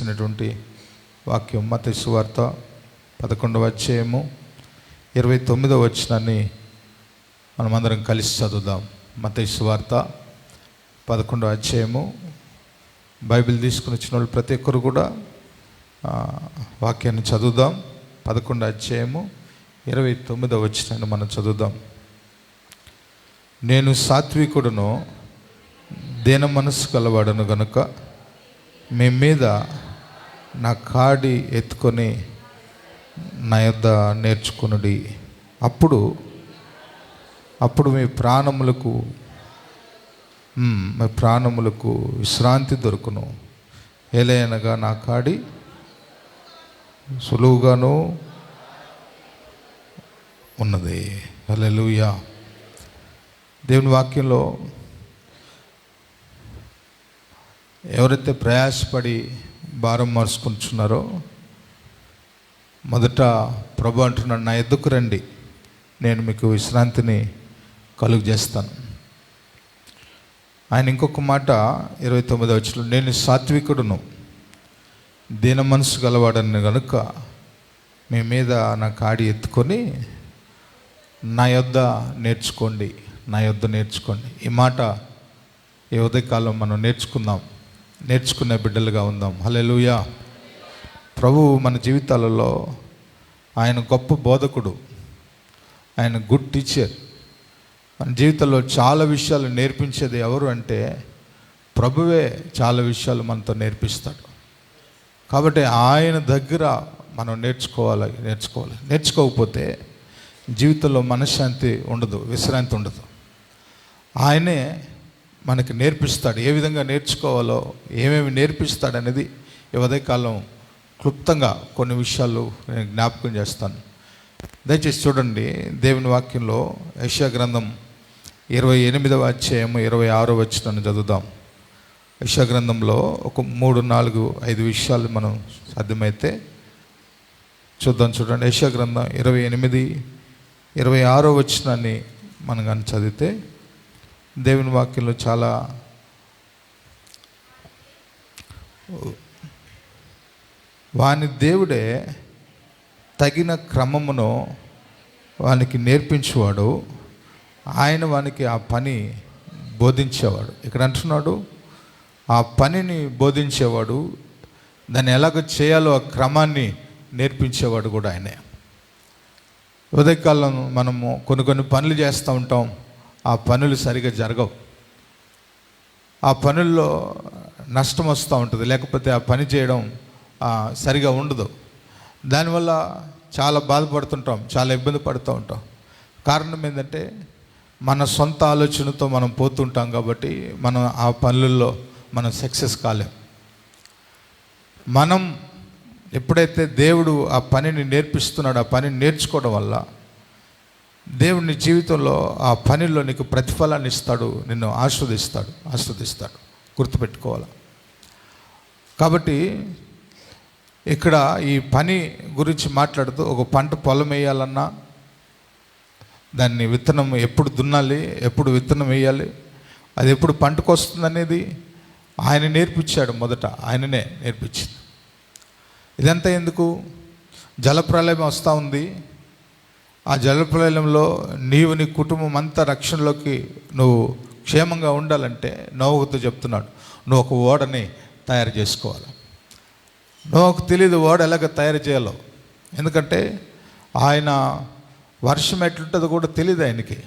తెలిసినటువంటి వాక్యం మత్తయి సువార్త 11వ అధ్యాయము 29వ వచనాన్ని మనమందరం కలిసి చదువుదాం. మత్తయి సువార్త 11వ అధ్యాయము. బైబిల్ తీసుకుని వచ్చిన వాళ్ళు ప్రతి ఒక్కరు కూడా వాక్యాన్ని చదువుదాం. 11వ అధ్యాయము 29వ వచనాన్ని మనం చదువుదాం. నేను సాత్వికుడును దీన మనస్సు కలవాడను గనుక మీ మీద నా కాడి ఎత్తుకొని నా యొద్ద నేర్చుకునుడి. అప్పుడు మీ ప్రాణములకు విశ్రాంతి దొరుకును. ఏలయనగా నా కాడి సులువుగాను ఉన్నది. హల్లెలూయా. దేవుని వాక్యంలో ఎవరైతే ప్రయాసపడి భారం మోసుకుంటున్నారో మొదట ప్రభు అంటున్నాడు, నా ఎద్దుకు రండి, నేను మీకు విశ్రాంతిని కలుగు చేస్తాను. ఆయన ఇంకొక మాట 29వ వచనంలో, నేను సాత్వికుడును దీన మనసు గలవాడని కనుక మీ మీద నా కాడి ఎత్తుకొని నా యొద్ద నేర్చుకోండి. ఈ మాట ఈ ఉదయకాలం మనం నేర్చుకునే బిడ్డలుగా ఉందాం. హల్లెలూయా. ప్రభువు మన జీవితాలలో ఆయన గొప్ప బోధకుడు, ఆయన గుడ్ టీచర్. మన జీవితంలో చాలా విషయాలు నేర్పించేది ఎవరు అంటే ప్రభువే. చాలా విషయాలు మనతో నేర్పిస్తాడు. కాబట్టి ఆయన దగ్గర మనం నేర్చుకోకపోతే జీవితంలో మనశ్శాంతి ఉండదు, విశ్రాంతి ఉండదు. ఆయనే మనకి నేర్పిస్తాడు, ఏ విధంగా నేర్చుకోవాలో, ఏమేమి నేర్పిస్తాడనేది ఈ ఉదయకాలం క్లుప్తంగా కొన్ని విషయాలు నేను జ్ఞాపకం చేస్తాను. దయచేసి చూడండి. దేవుని వాక్యంలో యెషయా గ్రంథం 28వ అధ్యాయము 26వ వచనాన్ని చదువుదాం. యెషయా గ్రంథంలో ఒక 3, 4, 5 విషయాలు మనం సాధ్యమైతే చూద్దాం. చూడండి, యెషయా గ్రంథం 28, 26వ వచనాన్ని మనం కానీ చదివితే దేవుని వాక్యంలో చాలా వాని దేవుడే తగిన క్రమమును వానికి నేర్పించేవాడు, ఆయన వానికి ఆ పని బోధించేవాడు. ఇక్కడ అంటున్నాడు, ఆ పనిని బోధించేవాడు, దాన్ని ఎలాగ చేయాలో ఆ క్రమాన్ని నేర్పించేవాడు కూడా ఆయనే. ఉదయకాలం మనము కొన్ని పనులు చేస్తూ ఉంటాం, ఆ పనులు సరిగా జరగవు, ఆ పనుల్లో నష్టం వస్తూ ఉంటుంది, లేకపోతే ఆ పని చేయడం సరిగా ఉండదు. దానివల్ల చాలా బాధపడుతుంటాం, చాలా ఇబ్బంది పడుతూ ఉంటాం. కారణం ఏంటంటే మన సొంత ఆలోచనతో మనం పోతుంటాం కాబట్టి మనం ఆ పనులలో మనం సక్సెస్ కాలేం. మనం ఎప్పుడైతే దేవుడు ఆ పనిని నేర్పిస్తున్నాడో ఆ పనిని నేర్చుకోవడం వల్ల దేవుని జీవితంలో ఆ పనిలో నీకు ప్రతిఫలాన్ని ఇస్తాడు, నిన్ను ఆస్వాదిస్తాడు. గుర్తుపెట్టుకోవాలి. కాబట్టి ఇక్కడ ఈ పని గురించి మాట్లాడుతూ, ఒక పంట పొలం వేయాలన్నా దాన్ని విత్తనం ఎప్పుడు దున్నాలి, ఎప్పుడు విత్తనం వేయాలి, అది ఎప్పుడు పంటకు వస్తుంది అనేది ఆయన నేర్పించాడు. మొదట ఆయననే నేర్పించింది. ఇదంతా ఎందుకు? జలప్రలయం వస్తూ ఉంది. ఆ జలప్రలయంలో నీవు నీ కుటుంబం అంతా రక్షణలోకి నువ్వు క్షేమంగా ఉండాలంటే నోవహుతో చెప్తున్నాడు, నువ్వు ఒక ఓడని తయారు చేసుకోవాలి. నోవహుకు తెలియదు ఓడ ఎలాగ తయారు చేయాలో, ఎందుకంటే ఆయన వర్షం ఎట్లుంటుందో కూడా తెలియదు ఆయనకి.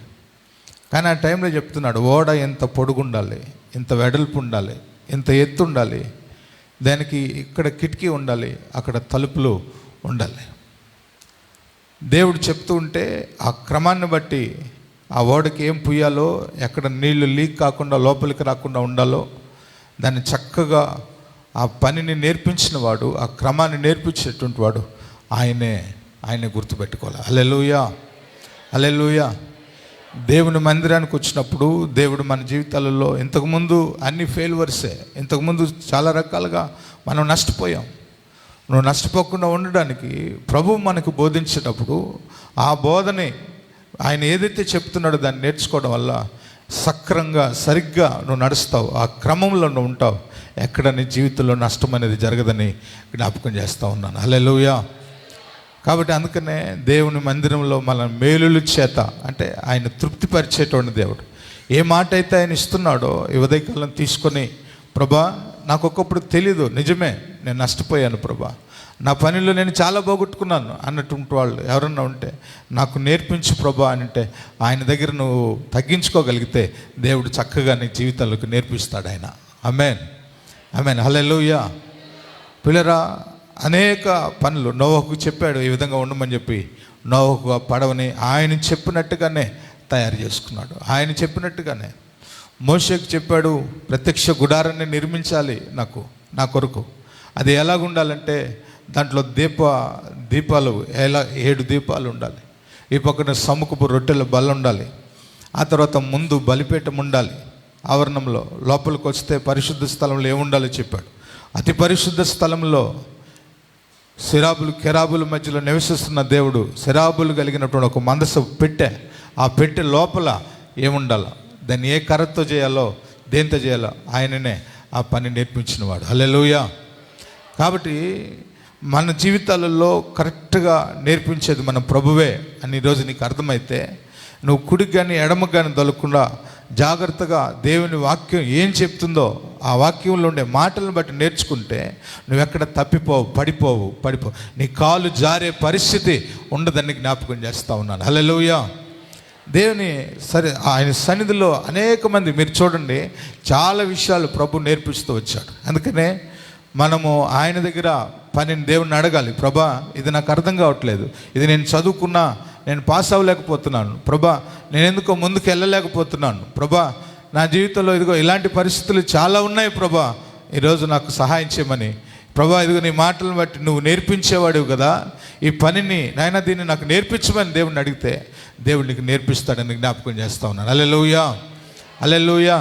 కానీ ఆ టైంలో చెప్తున్నాడు, ఓడ ఎంత పొడుగు ఉండాలి, ఎంత వెడల్పు ఉండాలి, ఎంత ఎత్తు ఉండాలి, దానికి ఇక్కడ కిటికీ ఉండాలి, అక్కడ తలుపులు ఉండాలి. దేవుడు చెప్తూ ఉంటే ఆ క్రమాన్ని బట్టి ఆ ఓడకి ఏం పుయ్యాలో, ఎక్కడ నీళ్లు లీక్ కాకుండా లోపలికి రాకుండా ఉండాలో దాన్ని చక్కగా ఆ పనిని నేర్పించిన వాడు, ఆ క్రమాన్ని నేర్పించేటువంటి వాడు ఆయనే గుర్తుపెట్టుకోవాలి. హల్లెలూయా. దేవుని మందిరానికి వచ్చినప్పుడు దేవుడు మన జీవితాలలో ఇంతకుముందు అన్ని ఫెయిల్వర్సే. ఇంతకుముందు చాలా రకాలుగా మనం నష్టపోయాం. నువ్వు నష్టపోకుండా ఉండడానికి ప్రభువు మనకు బోధించేటప్పుడు ఆ బోధని ఆయన ఏదైతే చెప్తున్నాడో దాన్ని నేర్చుకోవడం వల్ల సక్రంగా సరిగ్గా నువ్వు నడుస్తావు, ఆ క్రమంలో నువ్వు ఉంటావు. ఎక్కడ నీ జీవితంలో నష్టం అనేది జరగదని జ్ఞాపకం చేస్తూ ఉన్నాను. హల్లెలూయా. కాబట్టి అందుకనే దేవుని మందిరంలో మన మేలుల చేత, అంటే ఆయన తృప్తిపరిచేటువంటి దేవుడు. ఏ మాట అయితే ఆయన ఇస్తున్నాడో ఈ ఉదయకాలం తీసుకొని, ప్రభా నాకు ఒక్కప్పుడు తెలీదు, నిజమే నేను నష్టపోయాను ప్రభా, నా పనిలో నేను చాలా పోగొట్టుకున్నాను అన్నటువంటి వాళ్ళు ఎవరన్నా ఉంటే నాకు నేర్పించు ప్రభా అని అంటే ఆయన దగ్గర నువ్వు తగ్గించుకోగలిగితే దేవుడు చక్కగా నీ జీవితాలకు నేర్పిస్తాడు ఆయన. ఆమేన్, ఆమేన్, హల్లెలూయా. పిల్లరా, అనేక పనులు నోవహుకు చెప్పాడు ఈ విధంగా ఉండమని చెప్పి. నోవహు ఆ పడవని ఆయన చెప్పినట్టుగానే తయారు చేసుకున్నాడు. ఆయన చెప్పినట్టుగానే మోషేకు చెప్పాడు, ప్రత్యక్ష గుడారాన్ని నిర్మించాలి నా కొరకు. అది ఎలాగుండాలంటే దాంట్లో దీపాలు 7 దీపాలు ఉండాలి. ఈ పక్కన సముఖపు రొట్టెల బల్ల ఉండాలి. ఆ తర్వాత ముందు బలిపీఠం ఉండాలి. ఆవరణంలో లోపలికి వస్తే పరిశుద్ధ స్థలంలో ఏముండాలో చెప్పాడు. అతి పరిశుద్ధ స్థలంలో కెరాబుల మధ్యలో నివసిస్తున్న దేవుడు శరాబులు కలిగినటువంటి ఒక మందస పెట్టె, ఆ పెట్టె లోపల ఏముండాలో, దాన్ని ఏ కర్రతో చేయాలో, దేంతో చేయాలో ఆయననే ఆ పని నేర్పించినవాడు. హల్లెలూయా. కాబట్టి మన జీవితాలలో కరెక్ట్గా నేర్పించేది మన ప్రభువే అని ఈరోజు నీకు అర్థమైతే, నువ్వు కుడికి కానీ ఎడమకు కానీ దొలకుండా జాగ్రత్తగా దేవుని వాక్యం ఏం చెప్తుందో ఆ వాక్యంలో ఉండే మాటలను బట్టి నేర్చుకుంటే నువ్వు ఎక్కడ పడిపోవు. నీ కాలు జారే పరిస్థితి ఉండదని జ్ఞాపకం చేస్తూ ఉన్నాను. హల్లెలూయా. దేవుని ఆయన సన్నిధిలో అనేక మంది, మీరు చూడండి, చాలా విషయాలు ప్రభు నేర్పిస్తూ వచ్చాడు. అందుకనే మనము ఆయన దగ్గర పనిని దేవుణ్ణి అడగాలి. ప్రభా, ఇది నాకు అర్థం కావట్లేదు, ఇది నేను చదువుకున్నా నేను పాస్ అవ్వలేకపోతున్నాను ప్రభా, నేను ఎందుకో ముందుకు వెళ్ళలేకపోతున్నాను ప్రభా, నా జీవితంలో ఇదిగో ఇలాంటి పరిస్థితులు చాలా ఉన్నాయి ప్రభా, ఈరోజు నాకు సహాయం చేయమని. ప్రభా, ఇదిగో నీ మాటలను బట్టి నువ్వు నేర్పించేవాడివి కదా, ఈ పనిని నాయన దీన్ని నాకు నేర్పించమని దేవుడిని అడిగితే దేవుడు నీకు నేర్పిస్తాడని జ్ఞాపకం చేస్తా ఉన్నాను. హల్లెలూయా, హల్లెలూయా.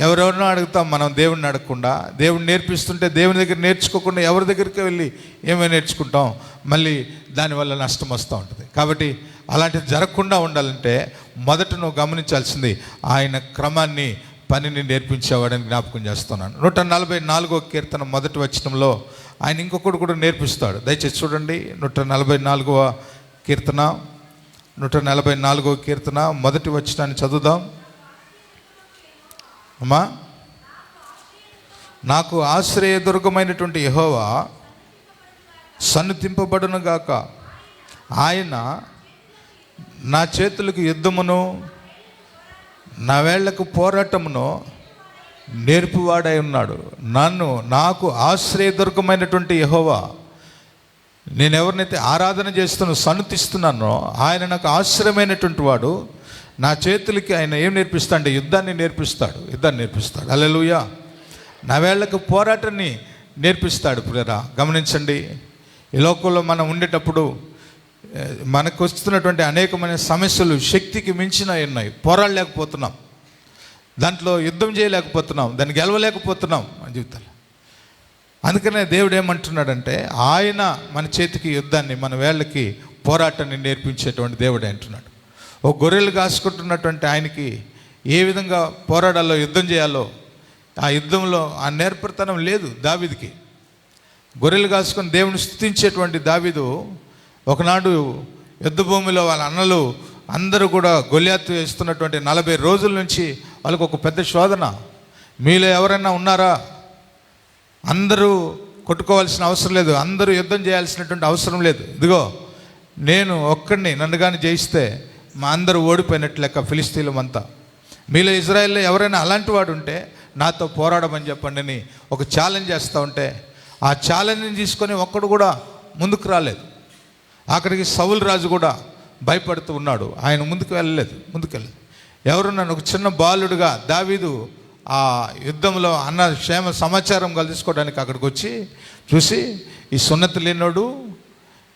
ఎవరెవరినో అడుగుతాం మనం, దేవుడిని అడగకుండా. దేవుడు నేర్పిస్తుంటే దేవుని దగ్గర నేర్చుకోకుండా ఎవరి దగ్గరికి వెళ్ళి ఏమైనా నేర్చుకుంటాం, మళ్ళీ దానివల్ల నష్టం వస్తూ ఉంటుంది. కాబట్టి అలాంటిది జరగకుండా ఉండాలంటే మొదట నువ్వు గమనించాల్సింది ఆయన క్రమాన్ని, పనిని నేర్పించేవాడని జ్ఞాపకం చేస్తున్నాను. 144వ కీర్తన మొదటి వచనంలో ఆయన ఇంకొకటి కూడా నేర్పిస్తాడు. దయచేసి చూడండి, 144వ కీర్తన 144వ కీర్తన మొదటి వచనాన్ని చదువుదాం. అమ్మా, నాకు ఆశ్రయదుర్గమైనటువంటి యెహోవా సన్నుతింపబడును గాక. ఆయన నా చేతులకు యుద్ధమును నా వేళ్లకు పోరాటమును నేర్పువాడై ఉన్నాడు. నాకు ఆశ్రయదుర్గమైనటువంటి యెహోవా, నేను ఎవరినైతే ఆరాధన చేస్తున్నా సన్నుతిస్తున్నానో ఆయన నాకు ఆశ్రయమైనటువంటి వాడు. నా చేతులకి ఆయన ఏం నేర్పిస్తా అంటే యుద్ధాన్ని నేర్పిస్తాడు. హల్లెలూయా. నా వేళ్లకు పోరాటాన్ని నేర్పిస్తాడు. ప్రియరా, గమనించండి, ఈ లోకంలో మనం ఉండేటప్పుడు మనకు వస్తున్నటువంటి అనేకమైన సమస్యలు శక్తికి మించిన ఉన్నాయి. పోరాడలేకపోతున్నాం, దాంట్లో యుద్ధం చేయలేకపోతున్నాం, దాన్ని గెలవలేకపోతున్నాం మన జీవితాలు. అందుకనే దేవుడు ఏమంటున్నాడంటే ఆయన మన చేతికి యుద్ధాన్ని, మన వేళ్ళకి పోరాటాన్ని నేర్పించేటువంటి దేవుడే అంటున్నాడు. ఓ గొర్రెలు కాసుకుంటున్నటువంటి ఆయనకి ఏ విధంగా పోరాడాలో, యుద్ధం చేయాలో, ఆ యుద్ధంలో ఆ నేర్పరితనం లేదు దావీదుకి. గొర్రెలు కాసుకొని దేవుని స్తుతించేటువంటి దావీదు ఒకనాడు యుద్ధ భూమిలో వాళ్ళ అన్నలు అందరూ కూడా గొల్యాతు వేస్తున్నటువంటి 40 రోజుల నుంచి వాళ్ళకు ఒక పెద్ద శోధన. మీలో ఎవరైనా ఉన్నారా? అందరూ కొట్టుకోవాల్సిన అవసరం లేదు, అందరూ యుద్ధం చేయాల్సినటువంటి అవసరం లేదు. ఇదిగో నేను ఒక్కడిని, నన్ను కానీ జయిస్తే మా అందరూ ఓడిపోయినట్లు లెక్క ఫిలిస్తీన్లమంతా. మీలో ఇజ్రాయెల్లో ఎవరైనా అలాంటి వాడు ఉంటే నాతో పోరాడమని చెప్పండి అని ఒక ఛాలెంజ్ చేస్తూ ఉంటే ఆ ఛాలెంజ్ని తీసుకొని ఒక్కడు కూడా ముందుకు రాలేదు. అక్కడికి సౌలు రాజు కూడా భయపడుతూ ఉన్నాడు, ఆయన ముందుకు వెళ్ళలేదు. ఎవరున్నాను ఒక చిన్న బాలుడుగా దావీదు ఆ యుద్ధంలో అన్న క్షేమ సమాచారం కలుసుకోవడానికి అక్కడికి వచ్చి చూసి, ఈ సున్నతి లేనోడు,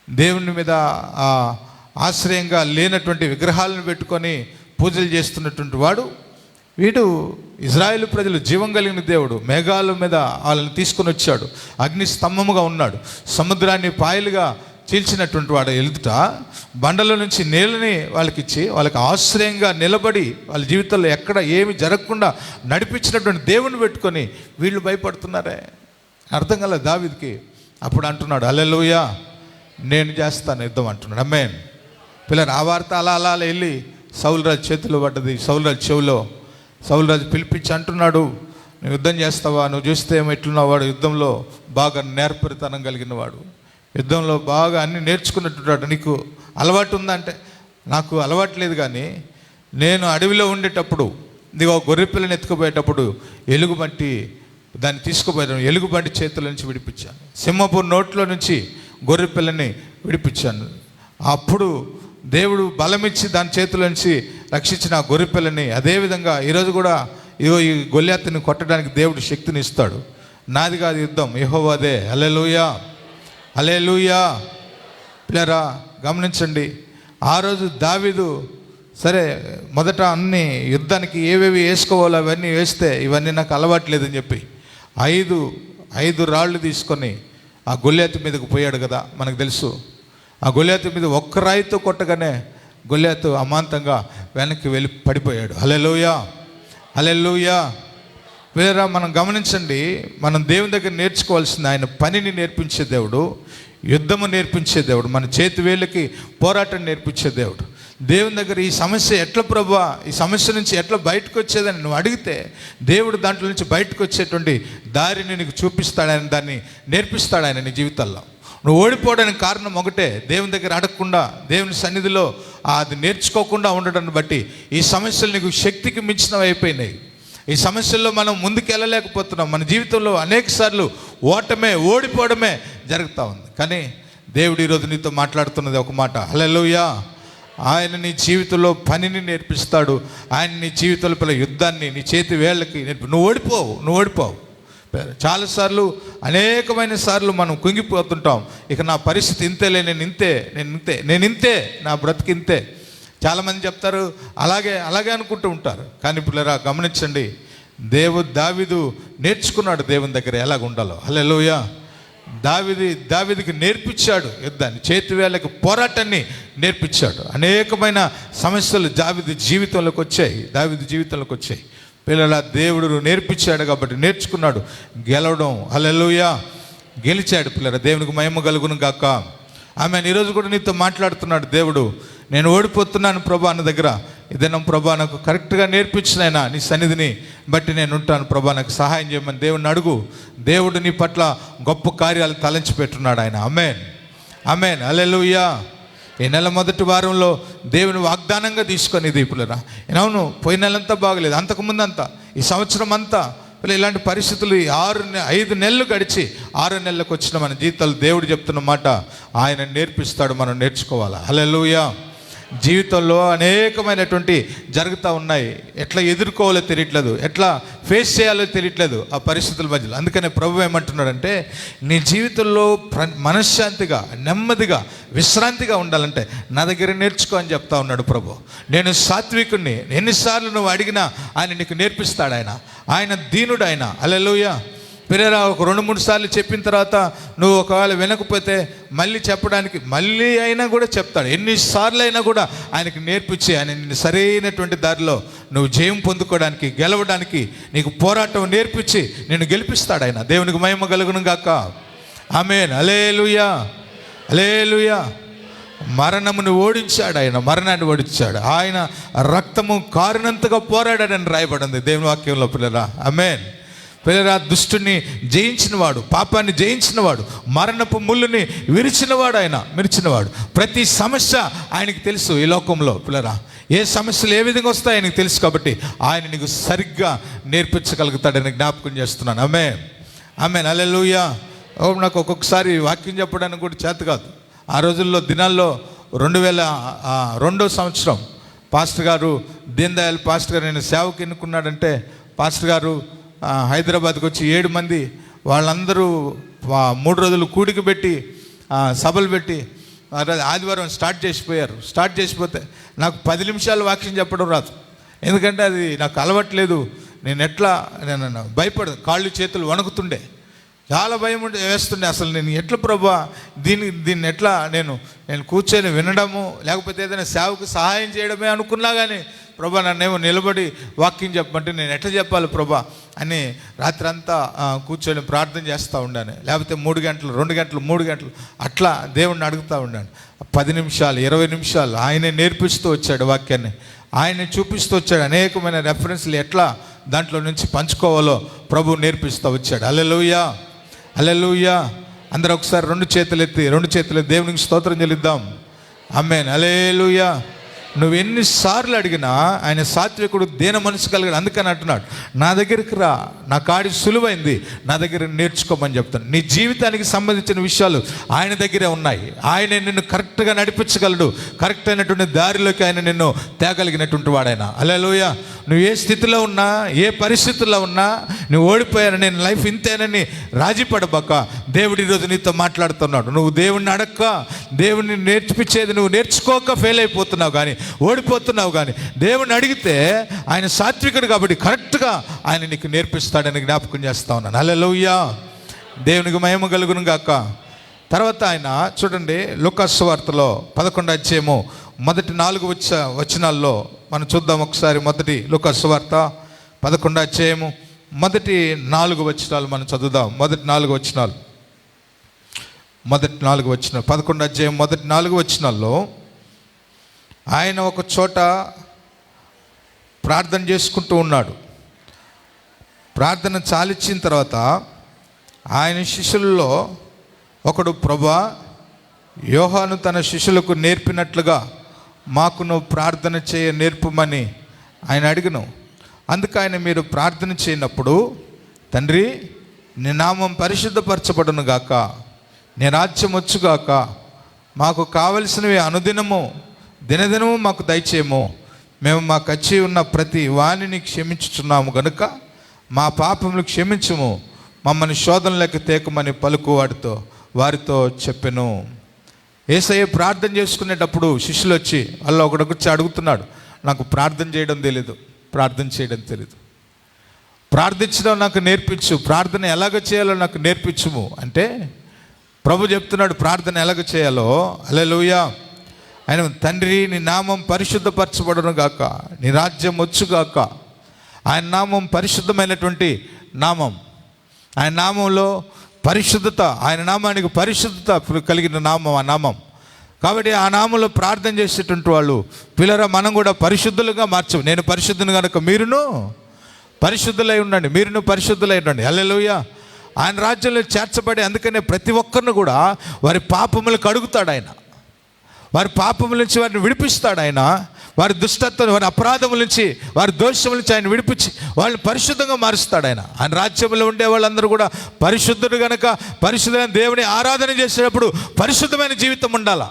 దేవుని మీద ఆశ్రయంగా లేనటువంటి విగ్రహాలను పెట్టుకొని పూజలు చేస్తున్నటువంటి వాడు, వీడు ఇజ్రాయేలు ప్రజలు జీవం కలిగిన దేవుడు మేఘాల మీద వాళ్ళని తీసుకొని వచ్చాడు, అగ్ని స్తంభముగా ఉన్నాడు, సముద్రాన్ని పాయలుగా చీల్చినటువంటి వాడు ఎదుట బండల నుంచి నీళ్ళని వాళ్ళకి ఇచ్చి వాళ్ళకి ఆశ్రయంగా నిలబడి వాళ్ళ జీవితంలో ఎక్కడ ఏమి జరగకుండా నడిపించినటువంటి దేవుని పెట్టుకొని వీళ్ళు భయపడుతున్నారే. అర్థం కాలేదు దావీదుకి. అప్పుడు అంటున్నాడు, హల్లెలూయా, నేను చేస్తాను యుద్ధం అంటున్నాడు. ఆమేన్. పిల్లలు ఆ వార్త అలా అలా వెళ్ళి సౌలు రాజు చేతిలో పడ్డది. సౌలు రాజు చెవిలో సౌలు రాజు పిలిపించి అంటున్నాడు, నువ్వు యుద్ధం చేస్తావా? నువ్వు చూస్తే ఏమో ఎట్లున్నావు. వాడు యుద్ధంలో బాగా నేర్పరితనం కలిగిన వాడు, యుద్ధంలో బాగా అన్నీ నేర్చుకున్నట్టు. నీకు అలవాటు ఉందా అంటే, నాకు అలవాటు లేదు, కానీ నేను అడవిలో ఉండేటప్పుడు ఇదిగో గొర్రెపిల్లని ఎత్తుకుపోయేటప్పుడు ఎలుగుబంటి దాన్ని తీసుకుపోయాను, ఎలుగుబంటి చేతుల నుంచి విడిపించాను. సింహపు నోట్లో నుంచి గొర్రెపిల్లని విడిపించాను. అప్పుడు దేవుడు బలమిచ్చి దాని చేతుల నుంచి రక్షించిన ఆ గొర్రెపిల్లని అదేవిధంగా ఈరోజు కూడా ఇదిగో ఈ గొల్యాతుని కొట్టడానికి దేవుడు శక్తిని ఇస్తాడు. నాది కాదు యుద్ధం, యెహోవాదే. హల్లెలూయా, హల్లెలూయా. పిల్లరా గమనించండి, ఆ రోజు దావీదు సరే మొదట అన్ని యుద్ధానికి ఏవేవి వేసుకోవాలో అవన్నీ వేస్తే ఇవన్నీ నాకు అలవాట్లేదని చెప్పి ఐదు రాళ్ళు తీసుకొని ఆ గొల్యాతు మీదకు పోయాడు కదా, మనకు తెలుసు. ఆ గొల్యాతు మీద ఒక్క రాయితో కొట్టగానే గొల్యాతు అమాంతంగా వెనక్కి వెళ్ళి పడిపోయాడు. హల్లెలూయా, హల్లెలూయా. వేరే మనం గమనించండి, మనం దేవుని దగ్గర నేర్చుకోవాల్సింది ఆయన పనిని నేర్పించే దేవుడు, యుద్ధము నేర్పించే దేవుడు, మన చేతి వేళ్ళకి పోరాటం నేర్పించే దేవుడు. దేవుని దగ్గర ఈ సమస్య ఎట్లా ప్రభువా, ఈ సమస్య నుంచి ఎట్లా బయటకు వచ్చేదని నువ్వు అడిగితే దేవుడు దాంట్లో నుంచి బయటకు వచ్చేటువంటి దారిని నీకు చూపిస్తాడని, దాన్ని నేర్పిస్తాడు ఆయన నీ జీవితాల్లో. నువ్వు ఓడిపోవడానికి కారణం ఒకటే, దేవుని దగ్గర అడగకుండా దేవుని సన్నిధిలో అది నేర్చుకోకుండా ఉండడాన్ని బట్టి ఈ సమస్యలు నీకు శక్తికి మించినవి అయిపోయినాయి. ఈ సమస్యల్లో మనం ముందుకు వెళ్ళలేకపోతున్నాం. మన జీవితంలో అనేక సార్లు ఓడిపోవడమే జరుగుతూ ఉంది. కానీ దేవుడు ఈరోజు నీతో మాట్లాడుతున్నది ఒక మాట, హల్లెలూయా. ఆయన నీ జీవితంలో పనిని నేర్పిస్తాడు. ఆయన నీ జీవితంలో యుద్ధాన్ని నీ చేతి వేళ్ళకి నువ్వు ఓడిపోవు. చాలాసార్లు అనేకమైన సార్లు మనం కుంగిపోతుంటాం. ఇక నా పరిస్థితి ఇంతేలే, నేను ఇంతే, నా బ్రతికి ఇంతే. చాలామంది చెప్తారు, అలాగే అనుకుంటూ ఉంటారు. కానీ పిల్లరా గమనించండి, దావీదు నేర్చుకున్నాడు దేవుని దగ్గర ఎలాగ ఉండాలో. హల్లెలూయా. దావీదుకి నేర్పించాడు యుద్ధాన్ని, చేతి వేళ్ళకి పోరాటాన్ని నేర్పించాడు. అనేకమైన సమస్యలు దావీదు జీవితంలోకి వచ్చాయి. పిల్లల దేవుడు నేర్పించాడు కాబట్టి నేర్చుకున్నాడు గెలవడం. హల్లెలూయా, గెలిచాడు. పిల్లల దేవునికి మహిమ కలుగును గాక. ఆమె ఈరోజు కూడా నీతో మాట్లాడుతున్నాడు దేవుడు. నేను ఓడిపోతున్నాను ప్రభా అన్న దగ్గర, ఇదేనా ప్రభా నాకు కరెక్ట్గా నేర్పించినైనా నీ సన్నిధిని బట్టి నేను ఉంటాను ప్రభా, నాకు సహాయం చేయమని దేవుడిని అడుగు. దేవుడు నీ పట్ల గొప్ప కార్యాలు తలంచి పెట్టున్నాడు ఆయన. ఆమేన్, ఆమేన్, హల్లెలూయా. ఈ నెల మొదటి వారంలో దేవుని వాగ్దానంగా తీసుకొని ఇది పిల్లరా. అవును, పోయిన నెలంతా బాగలేదు, అంతకుముందు అంతా, ఈ సంవత్సరం అంతా ఇలాంటి పరిస్థితులు 5 నెలలు గడిచి 6 నెలలకు వచ్చిన మన జీవితాలు దేవుడు చెప్తున్న మాట ఆయన నేర్పిస్తాడు, మనం నేర్చుకోవాలి. హల్లెలూయా. జీవితంలో అనేకమైనటువంటి జరుగుతూ ఉన్నాయి, ఎట్లా ఎదుర్కోవాలో తెలియట్లేదు, ఎట్లా ఫేస్ చేయాలో తెలియట్లేదు ఆ పరిస్థితుల మధ్యలో. అందుకనే ప్రభు ఏమంటున్నాడంటే, నీ జీవితంలో మనశ్శాంతిగా, నెమ్మదిగా, విశ్రాంతిగా ఉండాలంటే నా దగ్గర నేర్చుకో అని చెప్తా ఉన్నాడు ప్రభు. నేను సాత్వికుణ్ణి, ఎన్నిసార్లు నువ్వు అడిగినా ఆయన నీకు నేర్పిస్తాడు. ఆయన దీనుడు ఆయన. హల్లెలూయా. పిల్లరా, ఒక 2-3 సార్లు చెప్పిన తర్వాత నువ్వు ఒకవేళ వినకపోతే మళ్ళీ చెప్పడానికి మళ్ళీ అయినా కూడా చెప్తాడు. ఎన్నిసార్లు అయినా కూడా ఆయనకి నేర్పించి ఆయన నిన్ను సరైనటువంటి దారిలో నువ్వు జయం పొందుకోవడానికి, గెలవడానికి నీకు పోరాటం నేర్పించి నిన్ను గెలిపిస్తాడు ఆయన. దేవునికి మహిమ కలుగును గాక. ఆమేన్, హల్లెలూయా, హల్లెలూయా. మరణమును ఓడించాడు ఆయన, మరణాన్ని ఓడించాడు ఆయన. రక్తము కారినంతగా పోరాడాడని రాయబడింది దేవుని వాక్యంలో. పిల్లరా, ఆమేన్. పిల్లరా, దుష్టుని జయించినవాడు, పాపాన్ని జయించినవాడు, మరణపు ముళ్ళుని మిరిచినవాడు. ప్రతి సమస్య ఆయనకి తెలుసు ఈ లోకంలో. పిల్లరా, ఏ సమస్యలు ఏ విధంగా వస్తాయో ఆయనకు తెలుసు కాబట్టి ఆయన నీకు సరిగ్గా నేర్పించగలుగుతాడని జ్ఞాపకం చేస్తున్నాను. ఆమేన్, ఆమేన్, హల్లెలూయా. నాకు ఒక్కొక్కసారి వాక్యం చెప్పడానికి కూడా చేత కాదు. ఆ రోజుల్లో దినాల్లో 2002వ సంవత్సరం పాస్టర్ గారు, దీన్ దయాళ్ పాస్టర్ గారు నేను సేవకు ఎన్నుకున్నాడంటే, పాస్టర్ గారు హైదరాబాద్కి వచ్చి 7 మంది వాళ్ళందరూ 3 రోజులు కూడిక పెట్టి సభలు పెట్టి ఆదివారం స్టార్ట్ చేసిపోతే నాకు 10 నిమిషాలు వాక్యం చెప్పడం రాదు. ఎందుకంటే అది నాకు అలవాట్లేదు. నేను భయపడదు, కాళ్ళు చేతులు వణుకుతుండే. చాలా భయం వేస్తుండే. అసలు నేను ఎట్లా ప్రభా దీన్ని ఎట్లా నేను కూర్చొని వినడము, లేకపోతే ఏదైనా సేవకు సహాయం చేయడమే అనుకున్నా కానీ ప్రభా నన్నేమో నిలబడి వాక్యం చెప్పమంటే నేను ఎట్లా చెప్పాలి ప్రభా అని రాత్రి అంతా కూర్చొని ప్రార్థన చేస్తూ ఉండాను. లేకపోతే 3 గంటలు 2 గంటలు 3 గంటలు అట్లా దేవుణ్ణి అడుగుతూ ఉండాను. 10 నిమిషాలు 20 నిమిషాలు ఆయనే నేర్పిస్తూ వచ్చాడు, వాక్యాన్ని ఆయనే చూపిస్తూ వచ్చాడు. అనేకమైన రెఫరెన్స్లు ఎట్లా దాంట్లో నుంచి పంచుకోవాలో ప్రభు నేర్పిస్తూ వచ్చాడు. హల్లెలూయా, హల్లెలూయా. అందరూ ఒకసారి 2 చేతులు ఎత్తి దేవునికి స్తోత్రం చెల్లిద్దాం. ఆమేన్, హల్లెలూయా. నువ్వు ఎన్నిసార్లు అడిగినా ఆయన సాత్వికుడు, దీన మనసు కలిగాడు. అందుకని అంటున్నాడు, నా దగ్గరికి రా, నా కాడి సులువైంది, నా దగ్గర నేర్చుకోమని చెప్తాను. నీ జీవితానికి సంబంధించిన విషయాలు ఆయన దగ్గరే ఉన్నాయి. ఆయన నిన్ను కరెక్ట్గా నడిపించగలడు. కరెక్ట్ అయినటువంటి దారిలోకి ఆయన నిన్ను తేగలిగినటువంటి వాడైనా. హల్లెలూయా. నువ్వు ఏ స్థితిలో ఉన్నా, ఏ పరిస్థితుల్లో ఉన్నా, నువ్వు ఓడిపోయాను, నేను లైఫ్ ఇంతేనని రాజీ పడబాక. దేవుడు ఈరోజు నీతో మాట్లాడుతున్నాడు. నువ్వు దేవుణ్ణి అడక్క, దేవుణ్ణి నేర్పించేది నువ్వు నేర్చుకోక ఫెయిల్ అయిపోతున్నావు కానీ, ఓడిపోతున్నావు కానీ, దేవుణ్ణి అడిగితే ఆయన సాత్వికుడు కాబట్టి కరెక్ట్గా ఆయన నీకు నేర్పిస్తాడని జ్ఞాపకం చేస్తా ఉన్నాను. హల్లెలూయా. దేవునికి మహిమ కలుగును గాక. తర్వాత ఆయన చూడండి, లూకాసు సువార్తలో 11వ అధ్యాయము మొదటి 4 వచనాల్లో మనం చూద్దాం ఒకసారి. మొదటి లూకాసు సువార్త 11వ అధ్యాయము మొదటి 4 వచనాలు మనం చదువుదాం. మొదటి 4 వచనాలు 11వ అధ్యాయం మొదటి 4 వచనాల్లో ఆయన ఒక చోట ప్రార్థన చేసుకుంటూ ఉన్నాడు. ప్రార్థన చాలించిన తర్వాత ఆయన శిష్యులలో ఒకడు, ప్రభా, యోహాను తన శిష్యులకు నేర్పినట్లుగా మాకు నువ్వు ప్రార్థన చేయ నేర్పమని ఆయన అడిగను. అందుకు ఆయన, మీరు ప్రార్థన చేయనప్పుడు, తండ్రి, నీ నామం పరిశుద్ధపరచబడును గాక, నీ రాజ్యం వచ్చుగాక, మాకు కావలసినవి అనుదినము దినదినము మాకు దయచేయము, మేము మాకు వచ్చి ఉన్న ప్రతి వాణిని క్షమించుచున్నాము గనుక మా పాపములు క్షమించుము, మమ్మల్ని శోధనలోకి తేకమని వారితో చెప్పెను. యేసయ్య ప్రార్థన చేసుకునేటప్పుడు శిష్యులు వచ్చి అలా ఒకటి అడుగుతున్నాడు, నాకు ప్రార్థన చేయడం తెలీదు, ప్రార్థించడం నాకు నేర్పించు, ప్రార్థన ఎలాగ చేయాలో నాకు నేర్పించుము అంటే ప్రభు చెప్తున్నాడు ప్రార్థన ఎలాగ చేయాలో. హల్లెలూయా. ఆయన, తండ్రి, నీ నామం పరిశుద్ధపరచబడును గాక, నీ రాజ్యం వచ్చుగాక. ఆయన నామం పరిశుద్ధమైనటువంటి నామం. ఆయన నామంలో పరిశుద్ధత, ఆయన నామానికి పరిశుద్ధత కలిగిన నామం ఆ నామం. కాబట్టి ఆ నామంలో ప్రార్థన చేసేటువంటి వాళ్ళు, పిల్లరా, మనం కూడా పరిశుద్ధులుగా మార్చము. నేను పరిశుద్ధుని కనుక మీరును పరిశుద్ధులై ఉండండి. హల్లెలూయా. ఆయన రాజ్యంలో చేర్చబడి, అందుకనే ప్రతి ఒక్కరిని కూడా వారి పాపములకు అడుగుతాడు ఆయన. వారి పాపముల నుంచి వారిని విడిపిస్తాడు ఆయన. వారి దుష్టత్వం, వారి అపరాధముల నుంచి, వారి దోషముల నుంచి ఆయన విడిపించి వాళ్ళని పరిశుద్ధంగా మారుస్తాడు ఆయన. ఆయన రాజ్యంలో ఉండే వాళ్ళందరూ కూడా పరిశుద్ధుడు కనుక పరిశుద్ధమైన దేవుని ఆరాధన చేసేటప్పుడు పరిశుద్ధమైన జీవితం ఉండాలా.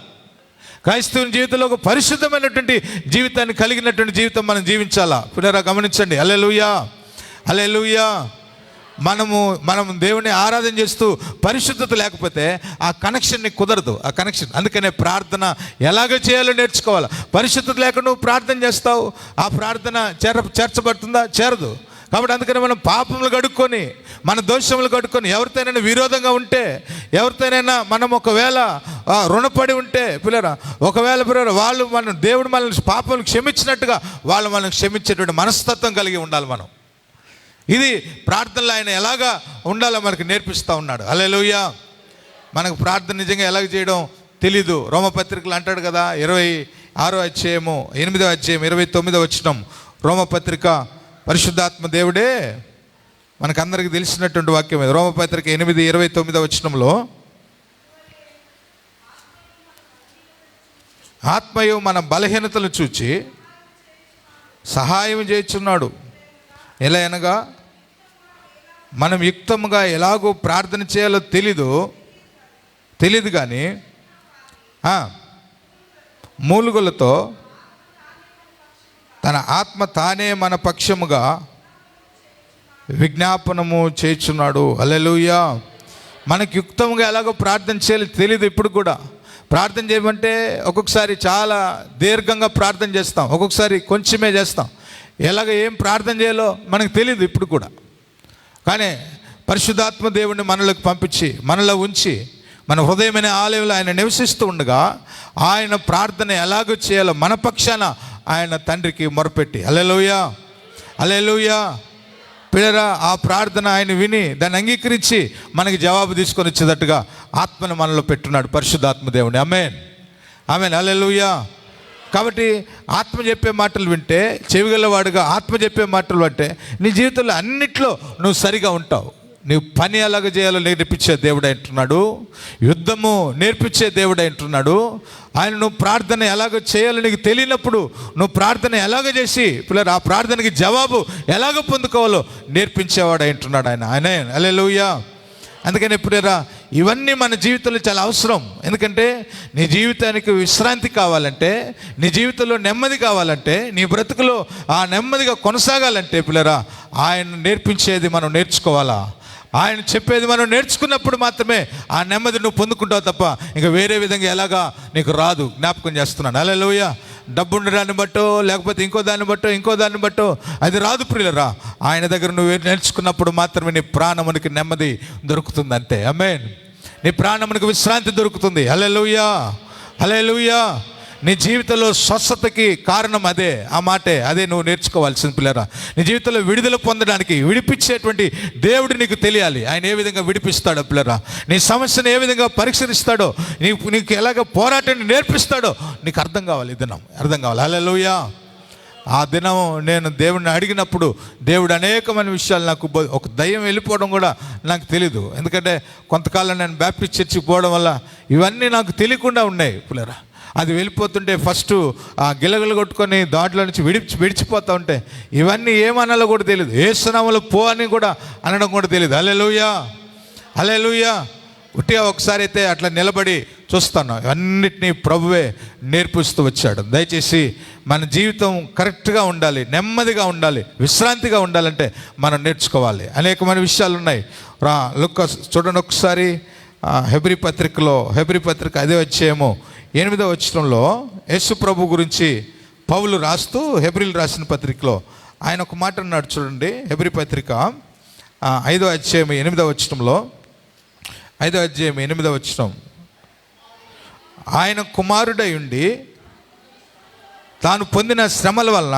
క్రైస్తవుని జీవితంలో ఒక పరిశుద్ధమైనటువంటి జీవితాన్ని కలిగినటువంటి జీవితం మనం జీవించాలా. పిల్లరా, గమనించండి. హల్లెలూయా, హల్లెలూయా. మనం దేవుని ఆరాధన చేస్తూ పరిశుద్ధత లేకపోతే ఆ కనెక్షన్ని కుదరదు, ఆ కనెక్షన్. అందుకనే ప్రార్థన ఎలాగ చేయాలో నేర్చుకోవాలి. పరిశుద్ధత లేకుండా నువ్వు ప్రార్థన చేస్తావు, ఆ ప్రార్థన చేర్చబడుతుందా? చేరదు. కాబట్టి అందుకని మనం పాపములు కడుక్కొని, మన దోషములు కడుక్కొని, ఎవరితోనైనా విరోధంగా ఉంటే, ఎవరితోనైనా మనం ఒకవేళ రుణపడి ఉంటే, పిల్లరా, ఒకవేళ వాళ్ళు దేవుడు మనల్ని పాపములు క్షమించినట్టుగా వాళ్ళు మనల్ని క్షమించేటువంటి మనస్తత్వం కలిగి ఉండాలి మనం. ఇది ప్రార్థనలో ఆయన ఎలాగా ఉండాలో మనకు నేర్పిస్తూ ఉన్నాడు. హల్లెలూయా. మనకు ప్రార్థన నిజంగా ఎలాగ చేయడం తెలీదు. రోమపత్రికలు అంటాడు కదా, 26వ అధ్యాయము 8వ అధ్యాయం 29వ వచనం. రోమపత్రిక పరిశుద్ధాత్మ దేవుడే మనకందరికీ తెలిసినటువంటి వాక్యం. రోమపత్రిక 8:29వ వచనంలో, ఆత్మయు మన బలహీనతలు చూచి సహాయం చేయుచున్నాడు. ఎలా అనగా, మనం యుక్తముగా ఎలాగో ప్రార్థన చేయాలో తెలీదు కానీ మూలుగులతో తన ఆత్మ తానే మన పక్షముగా విజ్ఞాపనము చేయుచున్నాడు. హల్లెలూయా. మనకు యుక్తంగా ఎలాగో ప్రార్థన చేయాలో తెలీదు. ఇప్పుడు కూడా ప్రార్థన చేయమంటే ఒక్కొక్కసారి చాలా దీర్ఘంగా ప్రార్థన చేస్తాం, ఒక్కొక్కసారి కొంచెమే చేస్తాం. ఏం ప్రార్థన చేయాలో మనకు తెలియదు ఇప్పుడు కూడా. కానీ పరిశుద్ధాత్మ దేవుడిని మనలోకి పంపించి మనలో ఉంచి మన హృదయమైన ఆలయంలో ఆయన నివసిస్తూ ఉండగా ఆయన ప్రార్థన ఎలాగో చేయాలో మన పక్షాన ఆయన తండ్రికి మొరపెట్టి హల్లెలూయా హల్లెలూయా పిల్లరా, ఆ ప్రార్థన ఆయన విని దాన్ని అంగీకరించి మనకి జవాబు తీసుకొని వచ్చేటట్టుగా ఆత్మను మనలో పెట్టున్నాడు పరిశుద్ధాత్మ దేవుని. ఆమేన్ ఆమేన్ హల్లెలూయా. కాబట్టి ఆత్మ చెప్పే మాటలు వింటే, చెవిగలవాడుగా ఆత్మ చెప్పే మాటలు అంటే నీ జీవితంలో అన్నిట్లో నువ్వు సరిగా ఉంటావు. నీవు పని ఎలాగ చేయాలో నేర్పించే దేవుడు అంటున్నాడు, యుద్ధము నేర్పించే దేవుడు అంటున్నాడు. ఆయన నువ్వు ప్రార్థన ఎలాగ చేయాలో నీకు తెలియనప్పుడు నువ్వు ప్రార్థన ఎలాగ చేసి పిల్లలు ఆ ప్రార్థనకి జవాబు ఎలాగ పొందుకోవాలో నేర్పించేవాడు అంటున్నాడు ఆయన. ఆయనే హల్లెలూయా. అందుకని ఎప్పుడైనా ఇవన్నీ మన జీవితంలో చాలా అవసరం. ఎందుకంటే నీ జీవితానికి విశ్రాంతి కావాలంటే, నీ జీవితంలో నెమ్మది కావాలంటే, నీ బ్రతుకులో ఆ నెమ్మదిగా కొనసాగాలంటే పిల్లరా ఆయన నేర్పించేది మనం నేర్చుకోవాలా. ఆయన చెప్పేది మనం నేర్చుకున్నప్పుడు మాత్రమే ఆ నెమ్మది నువ్వు పొందుకుంటావు తప్ప ఇంకా వేరే విధంగా ఎలాగా నీకు రాదు. జ్ఞాపకం చేస్తున్నాను. హల్లెలూయా. డబ్బు ఉండడాన్ని బట్టో లేకపోతే ఇంకో దాన్ని బట్టో అది రాదు ప్రియులరా. ఆయన దగ్గర నువ్వు నేర్చుకున్నప్పుడు మాత్రమే నీ ప్రాణమునికి నెమ్మది దొరుకుతుంది. అంతే. ఆమేన్. నీ ప్రాణమునికి విశ్రాంతి దొరుకుతుంది. హల్లెలూయా హల్లెలూయా. నీ జీవితంలో స్వస్థతకి కారణం అదే, ఆ మాటే, అదే నువ్వు నేర్చుకోవాల్సింది పిల్లరా. నీ జీవితంలో విడుదల పొందడానికి విడిపించేటువంటి దేవుడు నీకు తెలియాలి. ఆయన ఏ విధంగా విడిపిస్తాడో పిల్లరా, నీ సమస్యను ఏ విధంగా పరిష్కరిస్తాడో, నీకు ఎలాగ పోరాటాన్ని నేర్పిస్తాడో నీకు అర్థం కావాలి. ఈ దినం అర్థం కావాలి. హల్లెలూయా. ఆ దినం నేను దేవుడిని అడిగినప్పుడు దేవుడు అనేకమైన విషయాలు నాకు ఒక దయ్యం వెళ్ళిపోవడం కూడా నాకు తెలీదు. ఎందుకంటే కొంతకాలం నేను బ్యాప్టిస్ట్ చర్చికి పోవడం వల్ల ఇవన్నీ నాకు తెలియకుండా ఉన్నాయి పిల్లరా. అది వెళ్ళిపోతుంటే ఫస్ట్ ఆ గిలగలు కొట్టుకొని దాంట్లో నుంచి విడిచిపోతూ ఉంటే ఇవన్నీ ఏమనాలో కూడా తెలియదు. యేసునామములో పో అని కూడా అనడం కూడా తెలియదు. హల్లెలూయా హల్లెలూయా. ఉట్టిగా ఒకసారి అయితే అట్లా నిలబడి చూస్తాను. అన్నిటినీ ప్రభువే నేర్పిస్తూ వచ్చాడు. దయచేసి మన జీవితం కరెక్ట్గా ఉండాలి, నెమ్మదిగా ఉండాలి, విశ్రాంతిగా ఉండాలంటే మనం నేర్చుకోవాలి. అనేకమైన విషయాలు ఉన్నాయి. లూకా చూడండి ఒకసారి హెబ్రీ పత్రిక అదే అధ్యాయము 8వ వచనంలో యేసు ప్రభు గురించి పౌలు రాస్తూ హెబ్రీలు రాసిన పత్రికలో ఆయన ఒక మాట అన్నాడు. చూడండి, హెబ్రీ పత్రిక 5వ అధ్యాయం 8వ వచనంలో, 5వ అధ్యాయం 8వ వచనం, ఆయన కుమారుడై ఉండి తాను పొందిన శ్రమల వలన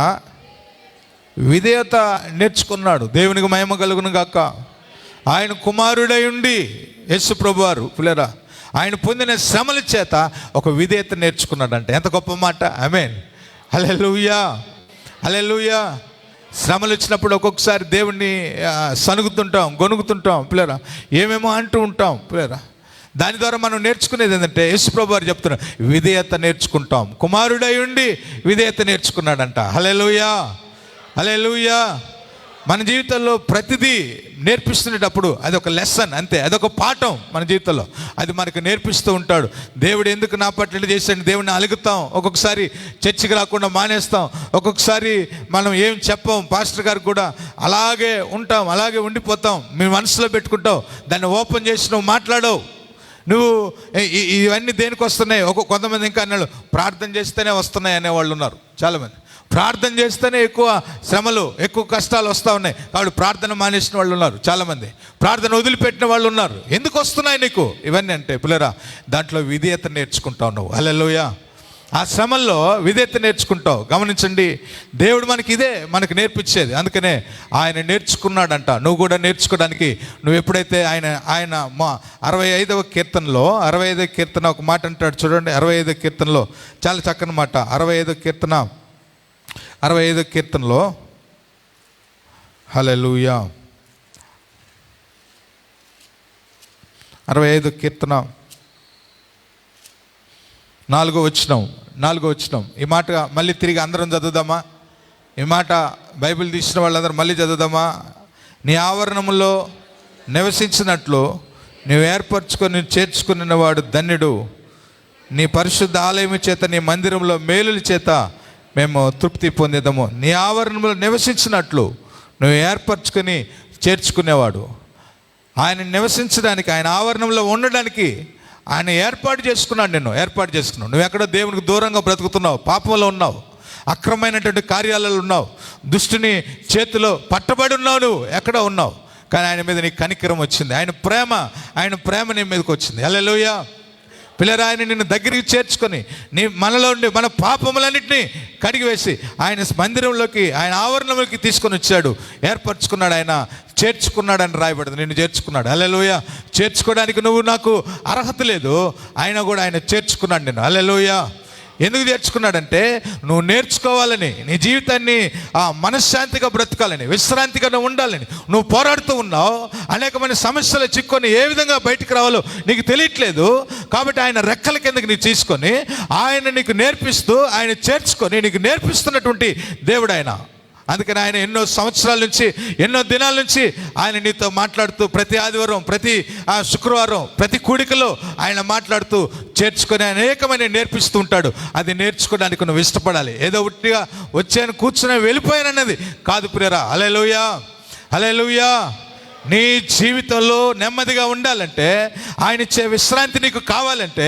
విధేయత నేర్చుకున్నాడు. దేవునికి మహిమ కలుగును గాక. ఆయన కుమారుడై ఉండి యేసు ప్రభువారు పిల్లరా ఆయన పొందిన శ్రమల చేత ఒక విధేయత నేర్చుకున్నాడంటే ఎంత గొప్ప మాట. ఆమేన్ హల్లెలూయా హల్లెలూయా. శ్రమలు వచ్చినప్పుడు ఒక్కొక్కసారి దేవుణ్ణి సనుగుతుంటాం, గొనుగుతుంటాం పిల్లరా, ఏమేమో అంటూ ఉంటాం పిల్లరా. దాని ద్వారా మనం నేర్చుకునేది ఏంటంటే యేసు ప్రభువు వారు చెప్తున్నారు, విధేయత నేర్చుకుంటాం. కుమారుడై ఉండి విధేయత నేర్చుకున్నాడంట. హల్లెలూయా హల్లెలూయా. మన జీవితంలో ప్రతిదీ నేర్పిస్తున్నప్పుడు అది ఒక లెసన్, అంతే, అదొక పాఠం మన జీవితంలో. అది మనకు నేర్పిస్తూ ఉంటాడు. దేవుడు ఎందుకు నా పట్ల ఇట్లా చేశాడు, దేవుడిని అలుగుతాం, ఒక్కొక్కసారి చర్చికి రాకుండా మానేస్తాం, ఒక్కొక్కసారి మనం ఏం చెప్పాం, పాస్టర్ గారికి కూడా అలాగే ఉంటాం, అలాగే ఉండిపోతాం. మీ మనసులో పెట్టుకుంటావు, దాన్ని ఓపెన్ చేసి నువ్వు మాట్లాడవు. నువ్వు ఇవన్నీ దేనికి వస్తున్నాయి? కొంతమంది ఇంకా అన్నాడు ప్రార్థన చేస్తేనే వస్తున్నాయి అనేవాళ్ళు ఉన్నారు చాలామంది. ప్రార్థన చేస్తేనే ఎక్కువ శ్రమలు, ఎక్కువ కష్టాలు వస్తూ ఉన్నాయి కాబట్టి ప్రార్థన మానేసిన వాళ్ళు ఉన్నారు చాలామంది. ప్రార్థన వదిలిపెట్టిన వాళ్ళు ఉన్నారు. ఎందుకు వస్తున్నాయి నీకు ఇవన్నీ అంటే పిల్లరా, దాంట్లో విధేయత నేర్చుకుంటావు నువ్వు. హల్లెలూయా. ఆ శ్రమల్లో విధేయత నేర్చుకుంటావు. గమనించండి, దేవుడు మనకి నేర్పించేది. అందుకనే ఆయన నేర్చుకున్నాడంట. నువ్వు కూడా నేర్చుకోవడానికి నువ్వు ఎప్పుడైతే ఆయన మా 65వ కీర్తన ఒక మాట అంటాడు చూడండి. 65వ కీర్తనలో చాలా చక్కని మాట. 65వ కీర్తనలో హల్లెలూయా 65వ కీర్తన 4వ వచనం. ఈ మాట మళ్ళీ తిరిగి అందరం చదువుదామా? ఈ మాట బైబిల్ తీసిన వాళ్ళందరూ మళ్ళీ చదువుదామా? నీ ఆవరణములో నివసించినట్లు నీవు ఏర్పరచుకొని చేర్చుకున్నవాడు ధన్యుడు. నీ పరిశుద్ధ ఆలయము చేత, నీ మందిరంలో మేలుల చేత మేము తృప్తి పొందేదము. నీ ఆవరణంలో నివసించినట్లు నువ్వు ఏర్పరచుకొని చేర్చుకునేవాడు. ఆయన నివసించడానికి, ఆయన ఆవరణంలో ఉండడానికి ఆయన ఏర్పాటు చేసుకున్నాడు. నువ్వు ఎక్కడో దేవునికి దూరంగా బ్రతుకుతున్నావు, పాపంలో ఉన్నావు, అక్రమైనటువంటి కార్యాలలో ఉన్నావు, దుష్టుని చేతిలో పట్టబడి ఉన్నావు, నువ్వు ఎక్కడో ఉన్నావు. కానీ ఆయన మీద నీ కనికరం వచ్చింది, ఆయన ప్రేమ నీ మీదకి వచ్చింది. హల్లెలూయా. పిల్లరా, ఆయన నిన్ను దగ్గరికి చేర్చుకొని మనలో ఉండి మన పాపములన్నింటినీ కడిగివేసి ఆయన మందిరంలోకి, ఆయన ఆవరణంలోకి తీసుకొని వచ్చాడు, ఏర్పరచుకున్నాడు, ఆయన చేర్చుకున్నాడని రాయబడింది. నిన్ను చేర్చుకున్నాడు. హల్లెలూయా. చేర్చుకోవడానికి నువ్వు నాకు అర్హత లేదు, ఆయన కూడా ఆయన చేర్చుకున్నాడు నిన్ను. హల్లెలూయా. ఎందుకు చేర్చుకున్నాడంటే నువ్వు నేర్చుకోవాలని, నీ జీవితాన్ని మనశ్శాంతిగా బ్రతకాలని, విశ్రాంతిగా ఉండాలని నువ్వు పోరాడుతూ ఉన్నావు. అనేకమైన సమస్యలు చిక్కుకొని ఏ విధంగా బయటికి రావాలో నీకు తెలియట్లేదు. కాబట్టి ఆయన రెక్కల కిందకి నీకు తీసుకొని ఆయన నీకు నేర్పిస్తూ, ఆయన చేర్చుకొని నీకు నేర్పిస్తున్నటువంటి దేవుడు ఆయన. అందుకని ఆయన ఎన్నో సంవత్సరాల నుంచి, ఎన్నో దినాల నుంచి ఆయన నీతో మాట్లాడుతూ, ప్రతి ఆదివారం, ప్రతి శుక్రవారం, ప్రతి కూడికలో ఆయన మాట్లాడుతూ చేర్చుకొని అనేకమైన నేర్పిస్తూ ఉంటాడు. అది నేర్చుకోవడానికి నువ్వు ఇష్టపడాలి. ఏదో ఉట్టిగా వచ్చాను, కూర్చుని వెళ్ళిపోయానన్నది కాదు ప్రియరా. హల్లెలూయా. హల్లెలూయా. నీ జీవితంలో నెమ్మదిగా ఉండాలంటే, ఆయన ఇచ్చే విశ్రాంతి నీకు కావాలంటే,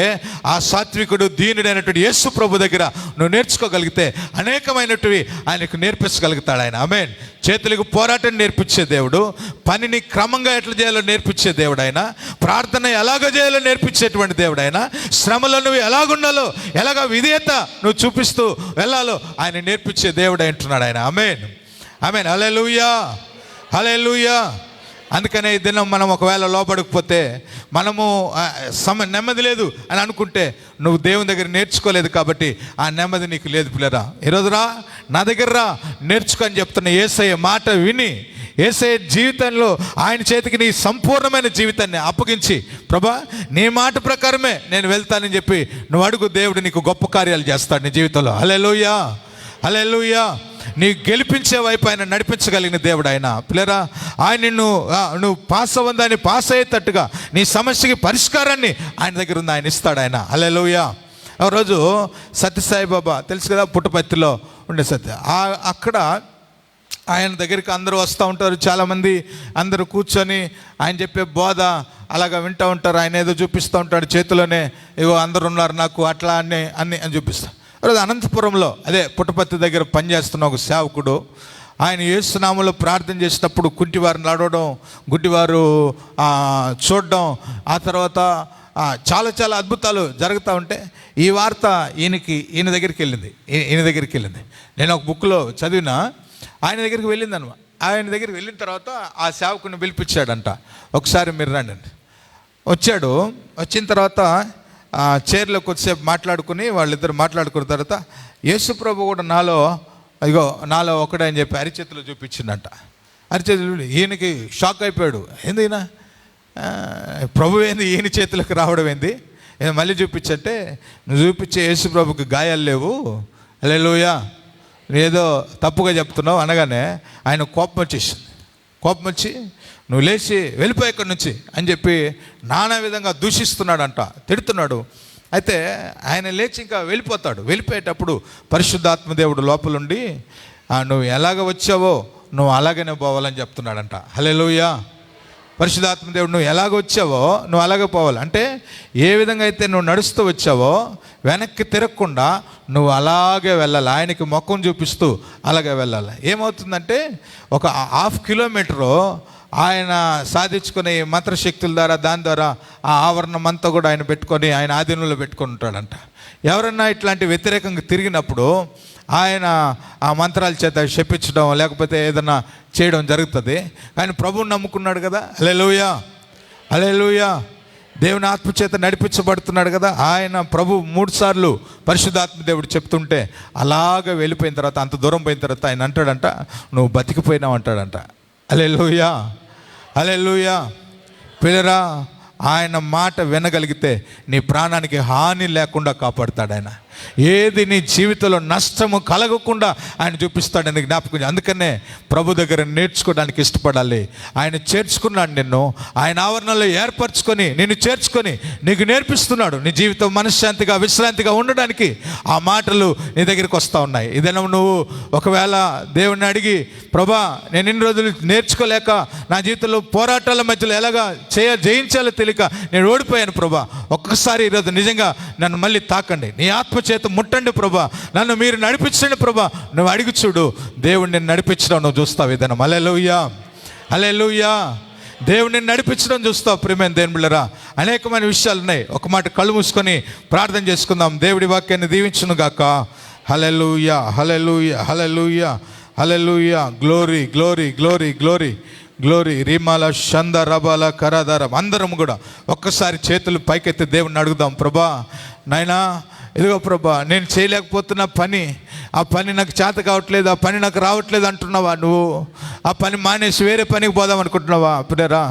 ఆ సాత్వికుడు దీనుడైనటువంటి యేసు ప్రభు దగ్గర నువ్వు నేర్చుకోగలిగితే అనేకమైనటివి ఆయనకు నేర్పించగలుగుతాడు ఆయన. ఆమేన్. చేతులకు పోరాటం నేర్పించే దేవుడు, పనిని క్రమంగా ఎట్లా చేయాలో నేర్పించే దేవుడు ఆయన, ప్రార్థన ఎలాగ చేయాలో నేర్పించేటువంటి దేవుడు ఆయన, శ్రమలో నువ్వు ఎలాగుండాలో, ఎలాగ విధేయత నువ్వు చూపిస్తూ వెళ్ళాలో ఆయన నేర్పించే దేవుడు అంటున్నాడు ఆయన. ఆమేన్. ఆమేన్. హల్లెలూయా. హల్లెలూయా. అందుకనే ఈ దినం మనం ఒకవేళ లోపడకపోతే, మనము నెమ్మది లేదు అని అనుకుంటే నువ్వు దేవుని దగ్గర నేర్చుకోలేదు కాబట్టి ఆ నెమ్మది నీకు లేదు పిల్లరా. ఈరోజు రా, నా దగ్గర రా, నేర్చుకో అని చెప్తున్న యేసయ్య మాట విని, యేసయ్య జీవితంలో ఆయన చేతికి నీ సంపూర్ణమైన జీవితాన్ని అప్పగించి, ప్రభా నీ మాట ప్రకారమే నేను వెళ్తానని చెప్పి నువ్వు అడుగు, దేవుడు నీకు గొప్ప కార్యాలు చేస్తాడు నీ జీవితంలో. హల్లెలూయా. హల్లెలూయా. నీ గెలిపించే వైపు ఆయన నడిపించగలిగిన దేవుడు ఆయన. పిల్లరా, ఆయన నువ్వు పాస్ అవ్వదాన్ని పాస్ అయ్యేటట్టుగా నీ సమస్యకి పరిష్కారాన్ని ఆయన దగ్గర ఉంది, ఆయన ఇస్తాడు ఆయన. హల్లెలూయా. రోజు సత్యసాయి బాబా తెలుసు కదా, పుట్టపర్తిలో ఉండే అక్కడ ఆయన దగ్గరికి అందరూ వస్తూ ఉంటారు, చాలామంది. అందరూ కూర్చొని ఆయన చెప్పే బోధ అలాగా వింటూ ఉంటారు. ఆయన ఏదో చూపిస్తూ ఉంటాడు చేతిలోనే, ఇగో అందరు ఉన్నారు నాకు అట్లా అని చూపిస్తాడు. రోజు అనంతపురంలో, అదే పుట్టపర్తి దగ్గర పనిచేస్తున్న ఒక సేవకుడు, ఆయన యేసు నామములో ప్రార్థన చేసినప్పుడు కుంటివారు నడవడం, గుడ్డివారు చూడడం, ఆ తర్వాత చాలా అద్భుతాలు జరుగుతూ ఉంటే ఈ వార్త ఈయన దగ్గరికి వెళ్ళింది. నేను ఒక బుక్లో చదివిన, ఆయన దగ్గరికి వెళ్ళింది అనమాట. ఆయన దగ్గరికి వెళ్ళిన తర్వాత ఆ సేవకుని పిలిపించాడంట, ఒకసారి మీరు రండి. వచ్చాడు. వచ్చిన తర్వాత చైర్లో కొద్దిసేపు మాట్లాడుకుని, వాళ్ళిద్దరు మాట్లాడుకున్న తర్వాత యేసుప్రభు కూడా నాలో ఒకడే అని చెప్పి అరిచేతులు చూపించిందంట. అరిచేతులు ఈయనకి షాక్ అయిపోయాడు. ఏంది ప్రభు ఏంది ఈయన చేతులకు రావడం ఏంది, మళ్ళీ చూపించంటే, నువ్వు చూపించే యేసుప్రభుకి గాయాలు లేవు, హల్లెలూయా, ఏదో తప్పుగా చెప్తున్నావు అనగానే ఆయన కోపం వచ్చి నువ్వు లేచి వెళ్ళిపోయి ఇక్కడి నుంచి అని చెప్పి నానా విధంగా దూషిస్తున్నాడంట, తిడుతున్నాడు. అయితే ఆయన లేచి ఇంకా వెళ్ళిపోయేటప్పుడు పరిశుద్ధాత్మ దేవుడు లోపలుండి, నువ్వు ఎలాగ వచ్చావో నువ్వు అలాగనే పోవాలని చెప్తున్నాడంట. హల్లెలూయా. పరిశుద్ధాత్మ దేవుడు నువ్వు ఎలాగ వచ్చావో నువ్వు అలాగే పోవాలి. అంటే ఏ విధంగా అయితే నువ్వు నడుస్తూ వచ్చావో వెనక్కి తిరగకుండా నువ్వు అలాగే వెళ్ళాలి, ఆయనకి ముఖం చూపిస్తూ అలాగే వెళ్ళాలి. ఏమవుతుందంటే ఒక 1/2 కిలోమీటరు ఆయన సాధించుకునే మంత్రశక్తుల ద్వారా, దాని ద్వారా ఆ ఆవరణం అంతా కూడా ఆయన పెట్టుకొని, ఆయన ఆధీనంలో పెట్టుకొని ఉంటాడంట. ఎవరన్నా ఇట్లాంటి వ్యతిరేకంగా తిరిగినప్పుడు ఆయన ఆ మంత్రాల చేత శపించడం లేకపోతే ఏదన్నా చేయడం జరుగుతుంది. కానీ ప్రభువుని నమ్ముకున్నాడు కదా, హల్లెలూయా. హల్లెలూయా. దేవుని ఆత్మచేత నడిపించబడుతున్నాడు కదా. ఆయన ప్రభు 3 సార్లు పరిశుద్ధాత్మ దేవుడు చెప్తుంటే అలాగ వెళ్ళిపోయిన తర్వాత, అంత దూరం పోయిన తర్వాత ఆయన అంటాడంట, నువ్వు బతికిపోయినావు అంటాడంట. హల్లెలూయా. హల్లెలూయా. పిల్లరా, ఆయన మాట వినగలిగితే నీ ప్రాణానికి హాని లేకుండా కాపాడుతాడు ఆయన. ఏది నీ జీవితంలో నష్టము కలగకుండా ఆయన చూపిస్తాడని జ్ఞాపకం. అందుకనే ప్రభు దగ్గర నేర్చుకోవడానికి ఇష్టపడాలి. ఆయన చేర్చుకున్నాడు నిన్ను, ఆయన ఆవరణలో ఏర్పరచుకొని నిన్ను చేర్చుకొని నీకు నేర్పిస్తున్నాడు. నీ జీవితం మనశ్శాంతిగా విశ్రాంతిగా ఉండడానికి ఆ మాటలు నీ దగ్గరికి వస్తూ ఉన్నాయి. ఇదేనా నువ్వు ఒకవేళ దేవుణ్ణి అడిగి, ప్రభా నేను ఇన్ని రోజులు నేర్చుకోలేక నా జీవితంలో పోరాటాల మధ్యలో ఎలాగా జయించాలో తెలియక నేను ఓడిపోయాను ప్రభా, ఒక్కసారి ఈరోజు నిజంగా నన్ను మళ్ళీ తాకండి, నీ ఆత్మ చేత ముట్టండి ప్రభా, నన్ను మీరు నడిపించండి ప్రభా, నువ్వు అడిగి చూడు, దేవుడు నేను నడిపించడం నువ్వు చూస్తావు. ఇదన్నా. హల్లెలూయా. హల్లెలూయా. దేవుడిని నడిపించడం చూస్తావు. ప్రియమైన దేవుని బిడ్డలారా, అనేకమైన విషయాలు ఉన్నాయి. ఒక మాట కళ్ళు మూసుకొని ప్రార్థన చేసుకుందాం. దేవుడి వాక్యాన్ని దీవించును గాక. Hallelujah, hallelujah, hallelujah, hallelujah. Glory, glory, glory, glory, glory. రీమాల షంద రబాల కరాధారం. అందరం కూడా ఒక్కసారి చేతులు పైకెత్తి దేవుడిని అడుగుదాం. ప్రభా నాయనా, ఇదిగో ప్రభా, నేను చేయలేకపోతున్న పని, ఆ పని నాకు చేత కావట్లేదు, ఆ పని నాకు రావట్లేదు అంటున్నావా? నువ్వు ఆ పని మానేసి వేరే పనికి పోదాం అనుకుంటున్నావా? అప్పుడేరా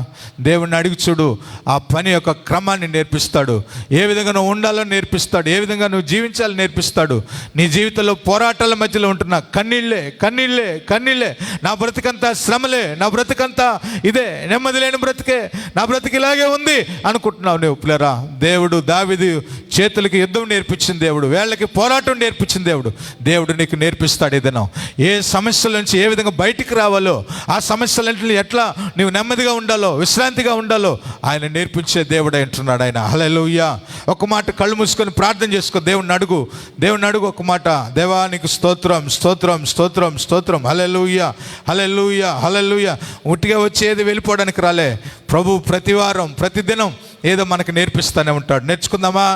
దేవుణ్ణి అడిగి చూడు. ఆ పని యొక్క క్రమాన్ని నేర్పిస్తాడు. ఏ విధంగా నువ్వు ఉండాలో నేర్పిస్తాడు. ఏ విధంగా నువ్వు జీవించాలో నేర్పిస్తాడు. నీ జీవితంలో పోరాటాల మధ్యలో ఉంటున్నా కన్నీళ్ళే, కన్నీళ్ళే, కన్నీళ్ళే. నా బ్రతికంతా శ్రమలే, నా బ్రతికంతా ఇదే, నెమ్మది లేని బ్రతికే, నా బ్రతికి ఇలాగే ఉంది అనుకుంటున్నావు నువ్వు. పిల్లరా, దేవుడు దావీదు చేతులకి యుద్ధం నేర్పించిన దేవుడు, వేళ్ళకి పోరాటం నేర్పించిన దేవుడు. దేవుడు నీకు నేర్పిస్తాడు. ఏదైనా ఏ సమస్యల నుంచి ఏ విధంగా బయటికి రావాలో, ఆ సమస్యలంటే ఎట్లా నువ్వు నెమ్మదిగా ఉండాలో, విశ్రాంతిగా ఉండాలో ఆయన నేర్పించే దేవుడు అంటున్నాడు ఆయన. హల్లెలూయా. ఒక మాట కళ్ళు మూసుకొని ప్రార్థన చేసుకో. దేవుణ్ణి అడుగు, దేవుణ్ణి అడుగు. ఒక మాట, దేవా నీకు స్తోత్రం, స్తోత్రం, స్తోత్రం, స్తోత్రం. హల్లెలూయా, హల్లెలూయా, హల్లెలూయా. ఉట్టిగా వచ్చేది వెళ్ళిపోవడానికి రాలే. ప్రభు ప్రతివారం ప్రతిదినం ఏదో మనకు నేర్పిస్తూనే ఉంటాడు. నేర్చుకుందామా?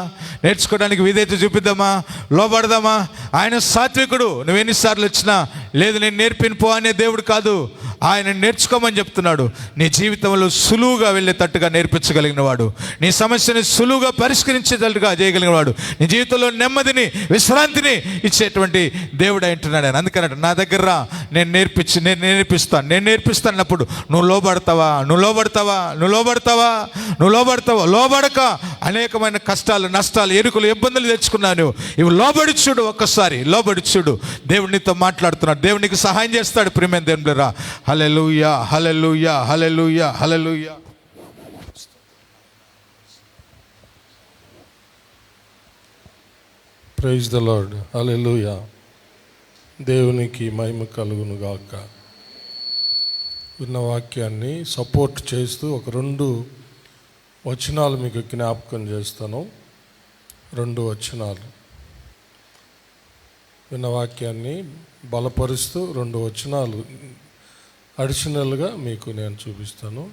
నేర్చుకోవడానికి విధేయత చూపిద్దామా? లోబడదామా? ఆయన సాత్వికుడు. నువ్వు ఎన్నిసార్లు వచ్చినా లేదు నేను నేర్పిన పో అనే దేవుడు కాదు. ఆయన నేర్చుకోమని చెప్తున్నాడు. నీ జీవితంలో సులువుగా వెళ్ళేటట్టుగా నేర్పించగలిగిన వాడు, నీ సమస్యని సులువుగా పరిష్కరించేటట్టుగా చేయగలిగిన వాడు, నీ జీవితంలో నెమ్మదిని విశ్రాంతిని ఇచ్చేటువంటి దేవుడు అంటున్నాడు ఆయన. అందుకన్నాడు, నా దగ్గర రా, నేను నేర్పిస్తాను, నేను నేర్పిస్తానప్పుడు నువ్వు లోబడతావా? నువ్వు లోబడతావా? నువ్వు లోబడతావా? నువ్వు లోబడతావా? లోబడక అనేకమైన కష్టాలు, నష్టాలు, ఎరుకులు, ఇబ్బందులు తెచ్చుకున్నాను. ఇవి లోబడి చూడు, ఒక్కసారి లోబడి చూడు. దేవునితో మాట్లాడుతున్నాడు. దేవునికి సహాయం చేస్తాడు. ప్రియమైన దేవునిరా, hallelujah, hallelujah, hallelujah, hallelujah. Praise the Lord. Hallelujah. దేవునికి మహిమ కలుగును గాక. విన్న వాక్యాన్ని సపోర్ట్ చేస్తూ ఒక 2 వచనాలు మీకు జ్ఞాపకం చేస్తాను. 2 వచనాలు విన్న వాక్యాన్ని బలపరుస్తూ 2 వచనాలు అడిషనల్గా మీకు నేను చూపిస్తాను.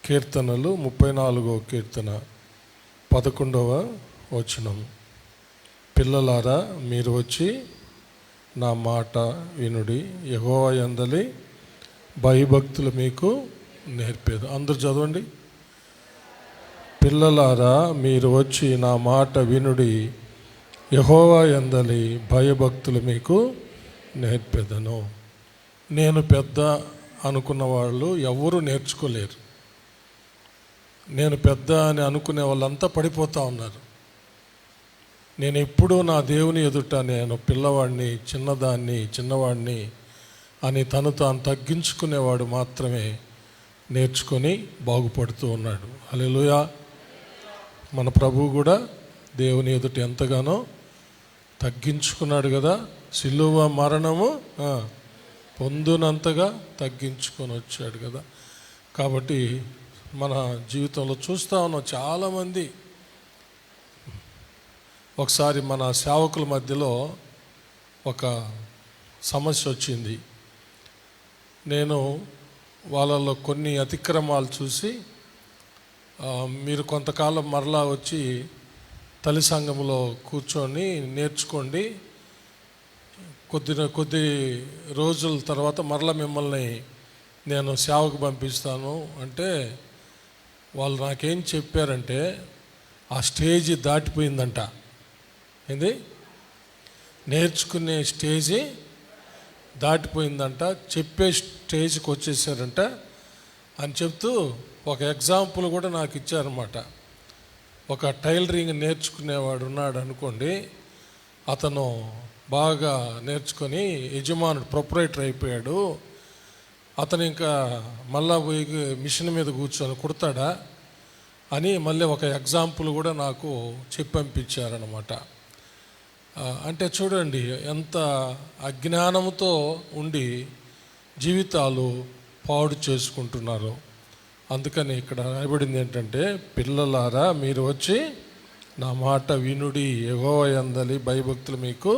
కీర్తనలు 34వ కీర్తన 11వ వచనం. పిల్లలారా, మీరు వచ్చి నా మాట వినుడి, యెహోవా యందలి భయభక్తులు మీకు నేర్పేది. అందరూ చదవండి. పిల్లలారా, మీరు వచ్చి నా మాట వినుడి, యెహోవా యందలి భయభక్తులు మీకు నేర్పేదను. నేను పెద్ద అనుకున్న వాళ్ళు ఎవరు నేర్చుకోలేరు. నేను పెద్ద అని అనుకునే వాళ్ళంతా పడిపోతూ ఉన్నారు. నేను ఎప్పుడూ నా దేవుని ఎదుట నేను పిల్లవాడిని, చిన్నవాడిని అని తను తాను తగ్గించుకునేవాడు మాత్రమే నేర్చుకొని బాగుపడుతూ ఉన్నాడు. హల్లెలూయా. మన ప్రభువు కూడా దేవుని ఎదుట ఎంతగానో తగ్గించుకున్నాడు కదా. సిలువ మరణము పొందునంతగా తగ్గించుకొని వచ్చాడు కదా. కాబట్టి మన జీవితంలో చూస్తూ ఉన్నాం చాలామంది. ఒకసారి మన సేవకుల మధ్యలో ఒక సమస్య వచ్చింది. నేను వాళ్ళలో కొన్ని అతిక్రమాలు చూసి, మీరు కొంతకాలం మరలా వచ్చి తల్లి సంఘంలో కూర్చొని నేర్చుకోండి, కొద్ది రోజుల తర్వాత మరలా మిమ్మల్ని నేను సేవకు పంపిస్తాను అంటే, వాళ్ళు నాకేం చెప్పారంటే ఆ స్టేజీ దాటిపోయిందంట. ఏంది? నేర్చుకునే స్టేజీ దాటిపోయిందంట, చెప్పే స్టేజ్కి వచ్చేసారంట అని చెప్తూ ఒక ఎగ్జాంపుల్ కూడా నాకు ఇచ్చారన్నమాట. ఒక టైలరింగ్ నేర్చుకునేవాడు ఉన్నాడు అనుకోండి. అతను బాగా నేర్చుకొని యజమానుడు ప్రొపరేటర్ అయిపోయాడు. అతను ఇంకా మళ్ళా పోయి మిషన్ మీద కూర్చొని కుడతాడా అని మళ్ళీ ఒక ఎగ్జాంపుల్ కూడా నాకు చెప్పి పంపించారనమాట. అంటే చూడండి ఎంత అజ్ఞానంతో ఉండి జీవితాలు పాడు చేసుకుంటున్నారు. అందుకని ఇక్కడ రాయబడింది ఏంటంటే, పిల్లలారా మీరు వచ్చి నా మాట వినుడి, యెహోవా యందలి భయభక్తులు మీకు.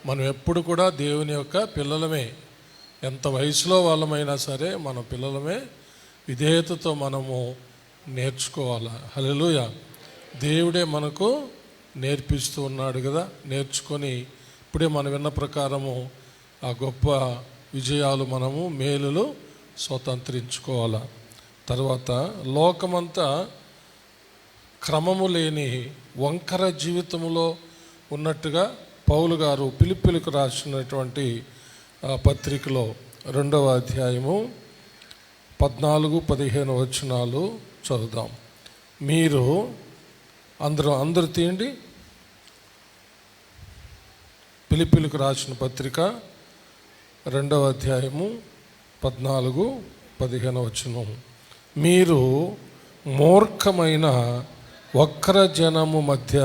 మనం ఎప్పుడు కూడా దేవుని యొక్క పిల్లలమే. ఎంత వయసులో వాళ్ళమైనా సరే మన పిల్లలమే. విధేయతతో మనము నేర్చుకోవాలి. హల్లెలూయా. దేవుడే మనకు నేర్పిస్తూ ఉన్నాడు కదా. నేర్చుకొని ఇప్పుడే మనం విన్న ప్రకారము ఆ గొప్ప విజయాలు, మనము మేలులు స్వతంత్రించుకోవాలి. తర్వాత లోకమంతా క్రమము లేని వంకర జీవితంలో ఉన్నట్టుగా పౌలు గారు ఫిలిప్పీయులకు రాసినటువంటి పత్రికలో 2వ అధ్యాయము 14-15 వచనాలు చదువుదాం. మీరు అందరూ తీయండి. ఫిలిప్పీయులకు రాసిన పత్రిక 2వ అధ్యాయము 14-15 వచనం. మీరు మూర్ఖమైన వక్ర జనము మధ్య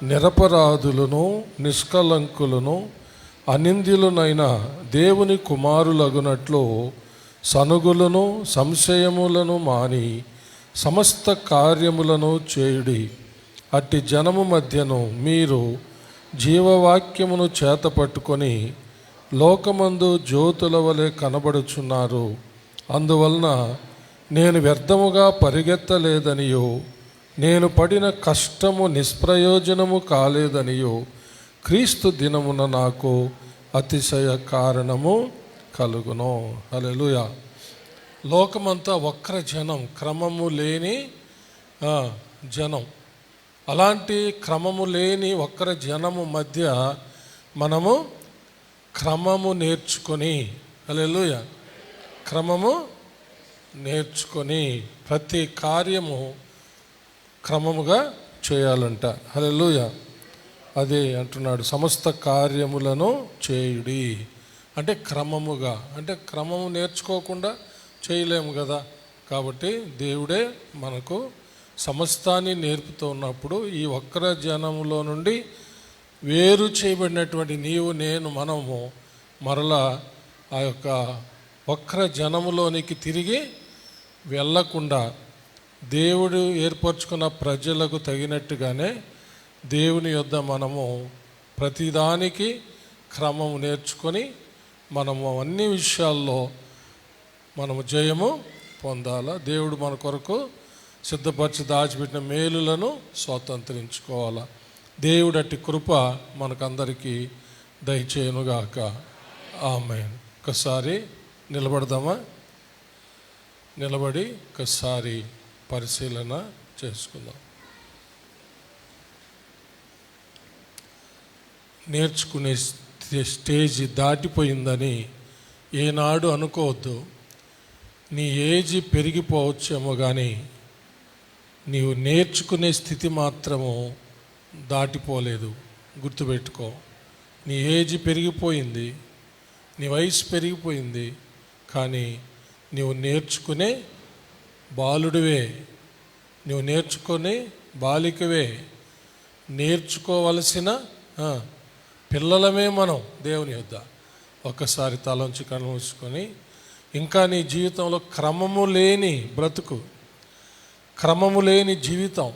నిరపరాధులను, నిష్కలంకులను, అనింద్యులనైన దేవుని కుమారులగునట్లు సనుగులను, సంశయములను మాని సమస్త కార్యములను చేయుడి. అట్టి జనము మధ్యను మీరు జీవవాక్యమును చేతపట్టుకొని లోకమందు జ్యోతుల వలె కనబడుచున్నారు. అందువలన నేను వ్యర్థముగా పరిగెత్తలేదనియో, నేను పడిన కష్టము నిష్ప్రయోజనము కాలేదనియో క్రీస్తు దినమున నాకు అతిశయ కారణము కలుగును. హల్లెలూయా. లోకమంతా వక్ర జనం, క్రమము లేని జనం. అలాంటి క్రమము లేని వక్ర జనము మధ్య మనము క్రమము నేర్చుకొని, హల్లెలూయా, క్రమము నేర్చుకొని ప్రతి కార్యము క్రమముగా చేయాలంట. హల్లెలూయా. అదే అంటున్నాడు, సమస్త కార్యములను చేయుడి అంటే క్రమముగా. అంటే క్రమము నేర్చుకోకుండా చేయలేము కదా. కాబట్టి దేవుడే మనకు సమస్తాన్ని నేర్పుతూ ఉన్నప్పుడు ఈ వక్ర జనములో నుండి వేరు చేయబడినటువంటి నీవు, నేను, మనము మరలా ఆ యొక్క వక్ర జనములోనికి తిరిగి వెళ్ళకుండా దేవుడు ఏర్పరచుకున్న ప్రజలకు తగినట్టుగానే దేవుని యొద్ద మనము ప్రతిదానికి క్రమము నేర్చుకొని మనము అన్ని విషయాల్లో మనము జయము పొందాలా. దేవుడు మన కొరకు సిద్ధపరిచి దాచిపెట్టిన మేలులను స్వాతంత్రించుకోవాలా. దేవుడు అట్టి కృప మనకందరికీ దయచేయునుగాక. ఆమేన్. ఒకసారి నిలబడదామా? నిలబడి ఒకసారి పరిశీలన చేసుకుందాం. నేర్చుకునే స్టేజ్ దాటిపోయిందని ఏనాడు అనుకోవద్దు. నీ ఏజ్ పెరిగిపోవచ్చేమో కానీ నీవు నేర్చుకునే స్థితి మాత్రము దాటిపోలేదు. గుర్తుపెట్టుకో. నీ ఏజ్ పెరిగిపోయింది, నీ వయసు పెరిగిపోయింది, కానీ నీవు నేర్చుకునే బాలుడివే, నువ్వు నేర్చుకునే బాలికవే. నేర్చుకోవలసిన పిల్లలమే మనం దేవుని యొద్ద. ఒక్కసారి తలంచి కళ్ళు మూసుకొని, ఇంకా నీ జీవితంలో క్రమము లేని బ్రతుకు, క్రమము లేని జీవితం,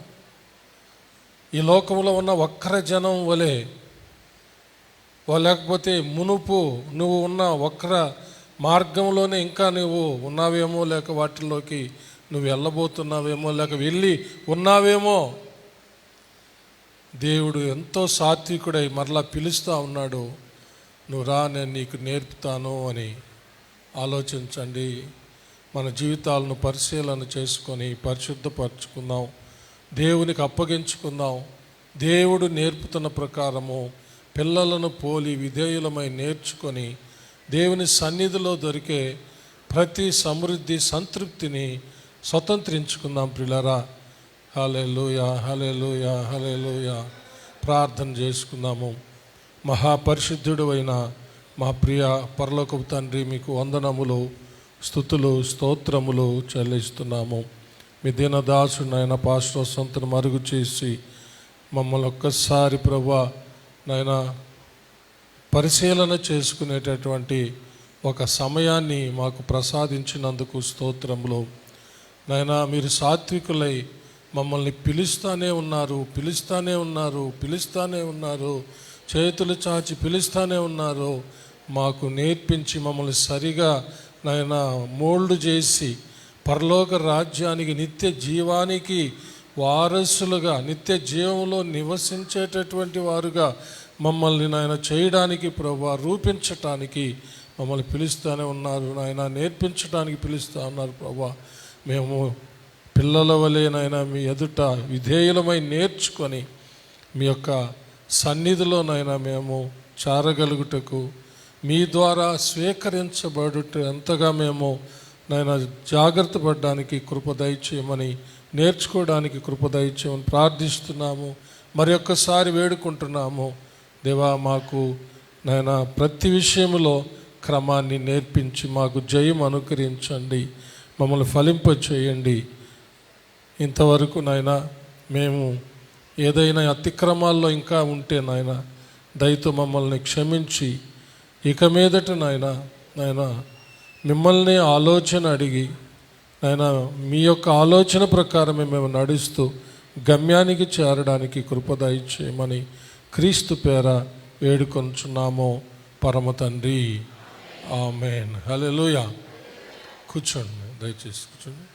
ఈ లోకంలో ఉన్న వక్ర జనం వలె, లేకపోతే మునుపు నువ్వు ఉన్న వక్ర మార్గంలోనే ఇంకా నువ్వు ఉన్నావేమో, లేక వాటిల్లోకి నువ్వు వెళ్ళబోతున్నావేమో, లేక వెళ్ళి ఉన్నావేమో. దేవుడు ఎంతో సాత్వికుడై మరలా పిలుస్తూ ఉన్నాడు, నువ్వు రా, నేను నీకు నేర్పుతాను అని. ఆలోచించండి. మన జీవితాలను పరిశీలన చేసుకొని పరిశుద్ధపరచుకుందాం, దేవునికి అప్పగించుకుందాం. దేవుడు నేర్పుతున్న ప్రకారము పిల్లలను పోలి విధేయులమై నేర్చుకొని దేవుని సన్నిధిలో దొరికే ప్రతి సమృద్ధి, సంతృప్తిని స్వతంత్రించుకుందాం ప్రియులారా. హల్లెలూయా, హల్లెలూయా, హల్లెలూయా. ప్రార్థన చేసుకుందాము. మహాపరిశుద్ధుడు అయిన మా ప్రియ పరలోకపు తండ్రి, మీకు వందనములు, స్తుతులు, స్తోత్రములు చెల్లిస్తున్నాము. మీ దీనదాసునైన పాస్టర్ సొంతను మరుగు చేసి మమ్మల్ని ఒక్కసారి ప్రభువా నాయన పరిశీలన చేసుకునేటటువంటి ఒక సమయాన్ని మాకు ప్రసాదించినందుకు స్తోత్రములు. నాయన, మీరు సాత్వికులై మమ్మల్ని పిలుస్తానే ఉన్నారు, చేతులు చాచి పిలుస్తానే ఉన్నారు. మాకు నేర్పించి మమ్మల్ని సరిగా నాయన మోల్డ్ చేసి పరలోక రాజ్యానికి, నిత్య జీవానికి వారసులుగా, నిత్య జీవంలో నివసించేటటువంటి వారుగా మమ్మల్ని నాయన చేయడానికి ప్రభువా, రూపించటానికి మమ్మల్ని పిలుస్తూనే ఉన్నారు నాయన, నేర్పించడానికి పిలుస్తూ ఉన్నారు ప్రభువా. మేము పిల్లల వలెనైనా మీ ఎదుట విధేయులమై నేర్చుకొని మీ యొక్క సన్నిధిలోనైనా మేము చారగలుగుటకు, మీ ద్వారా స్వీకరించబడుట ఎంతగా మేము నాయన జాగ్రత్త పడడానికి కృప దయచేయమని, నేర్చుకోవడానికి కృప దయచేయమని ప్రార్థిస్తున్నాము. మరి ఒక్కసారి వేడుకుంటున్నాము. దేవా, మాకు నాయన ప్రతి విషయంలో క్రమాన్ని నేర్పించి మాకు జయం అనుకరించండి, మమ్మల్ని ఫలింపచేయండి. ఇంతవరకు నాయన మేము ఏదైనా అతిక్రమాల్లో ఇంకా ఉంటే నాయన దయతో మమ్మల్ని క్షమించి, ఇక మీదట నాయన మిమ్మల్ని ఆలోచన అడిగి నాయన మీ యొక్క ఆలోచన ప్రకారమే మేము నడుస్తూ గమ్యానికి చేరడానికి కృప దయచేయమని క్రీస్తు పేర వేడుకొంచున్నాము పరమ తండ్రి. ఆమేన్. హల్లెలూయా. కూర్చోండి, దయచేసి కూర్చోండి.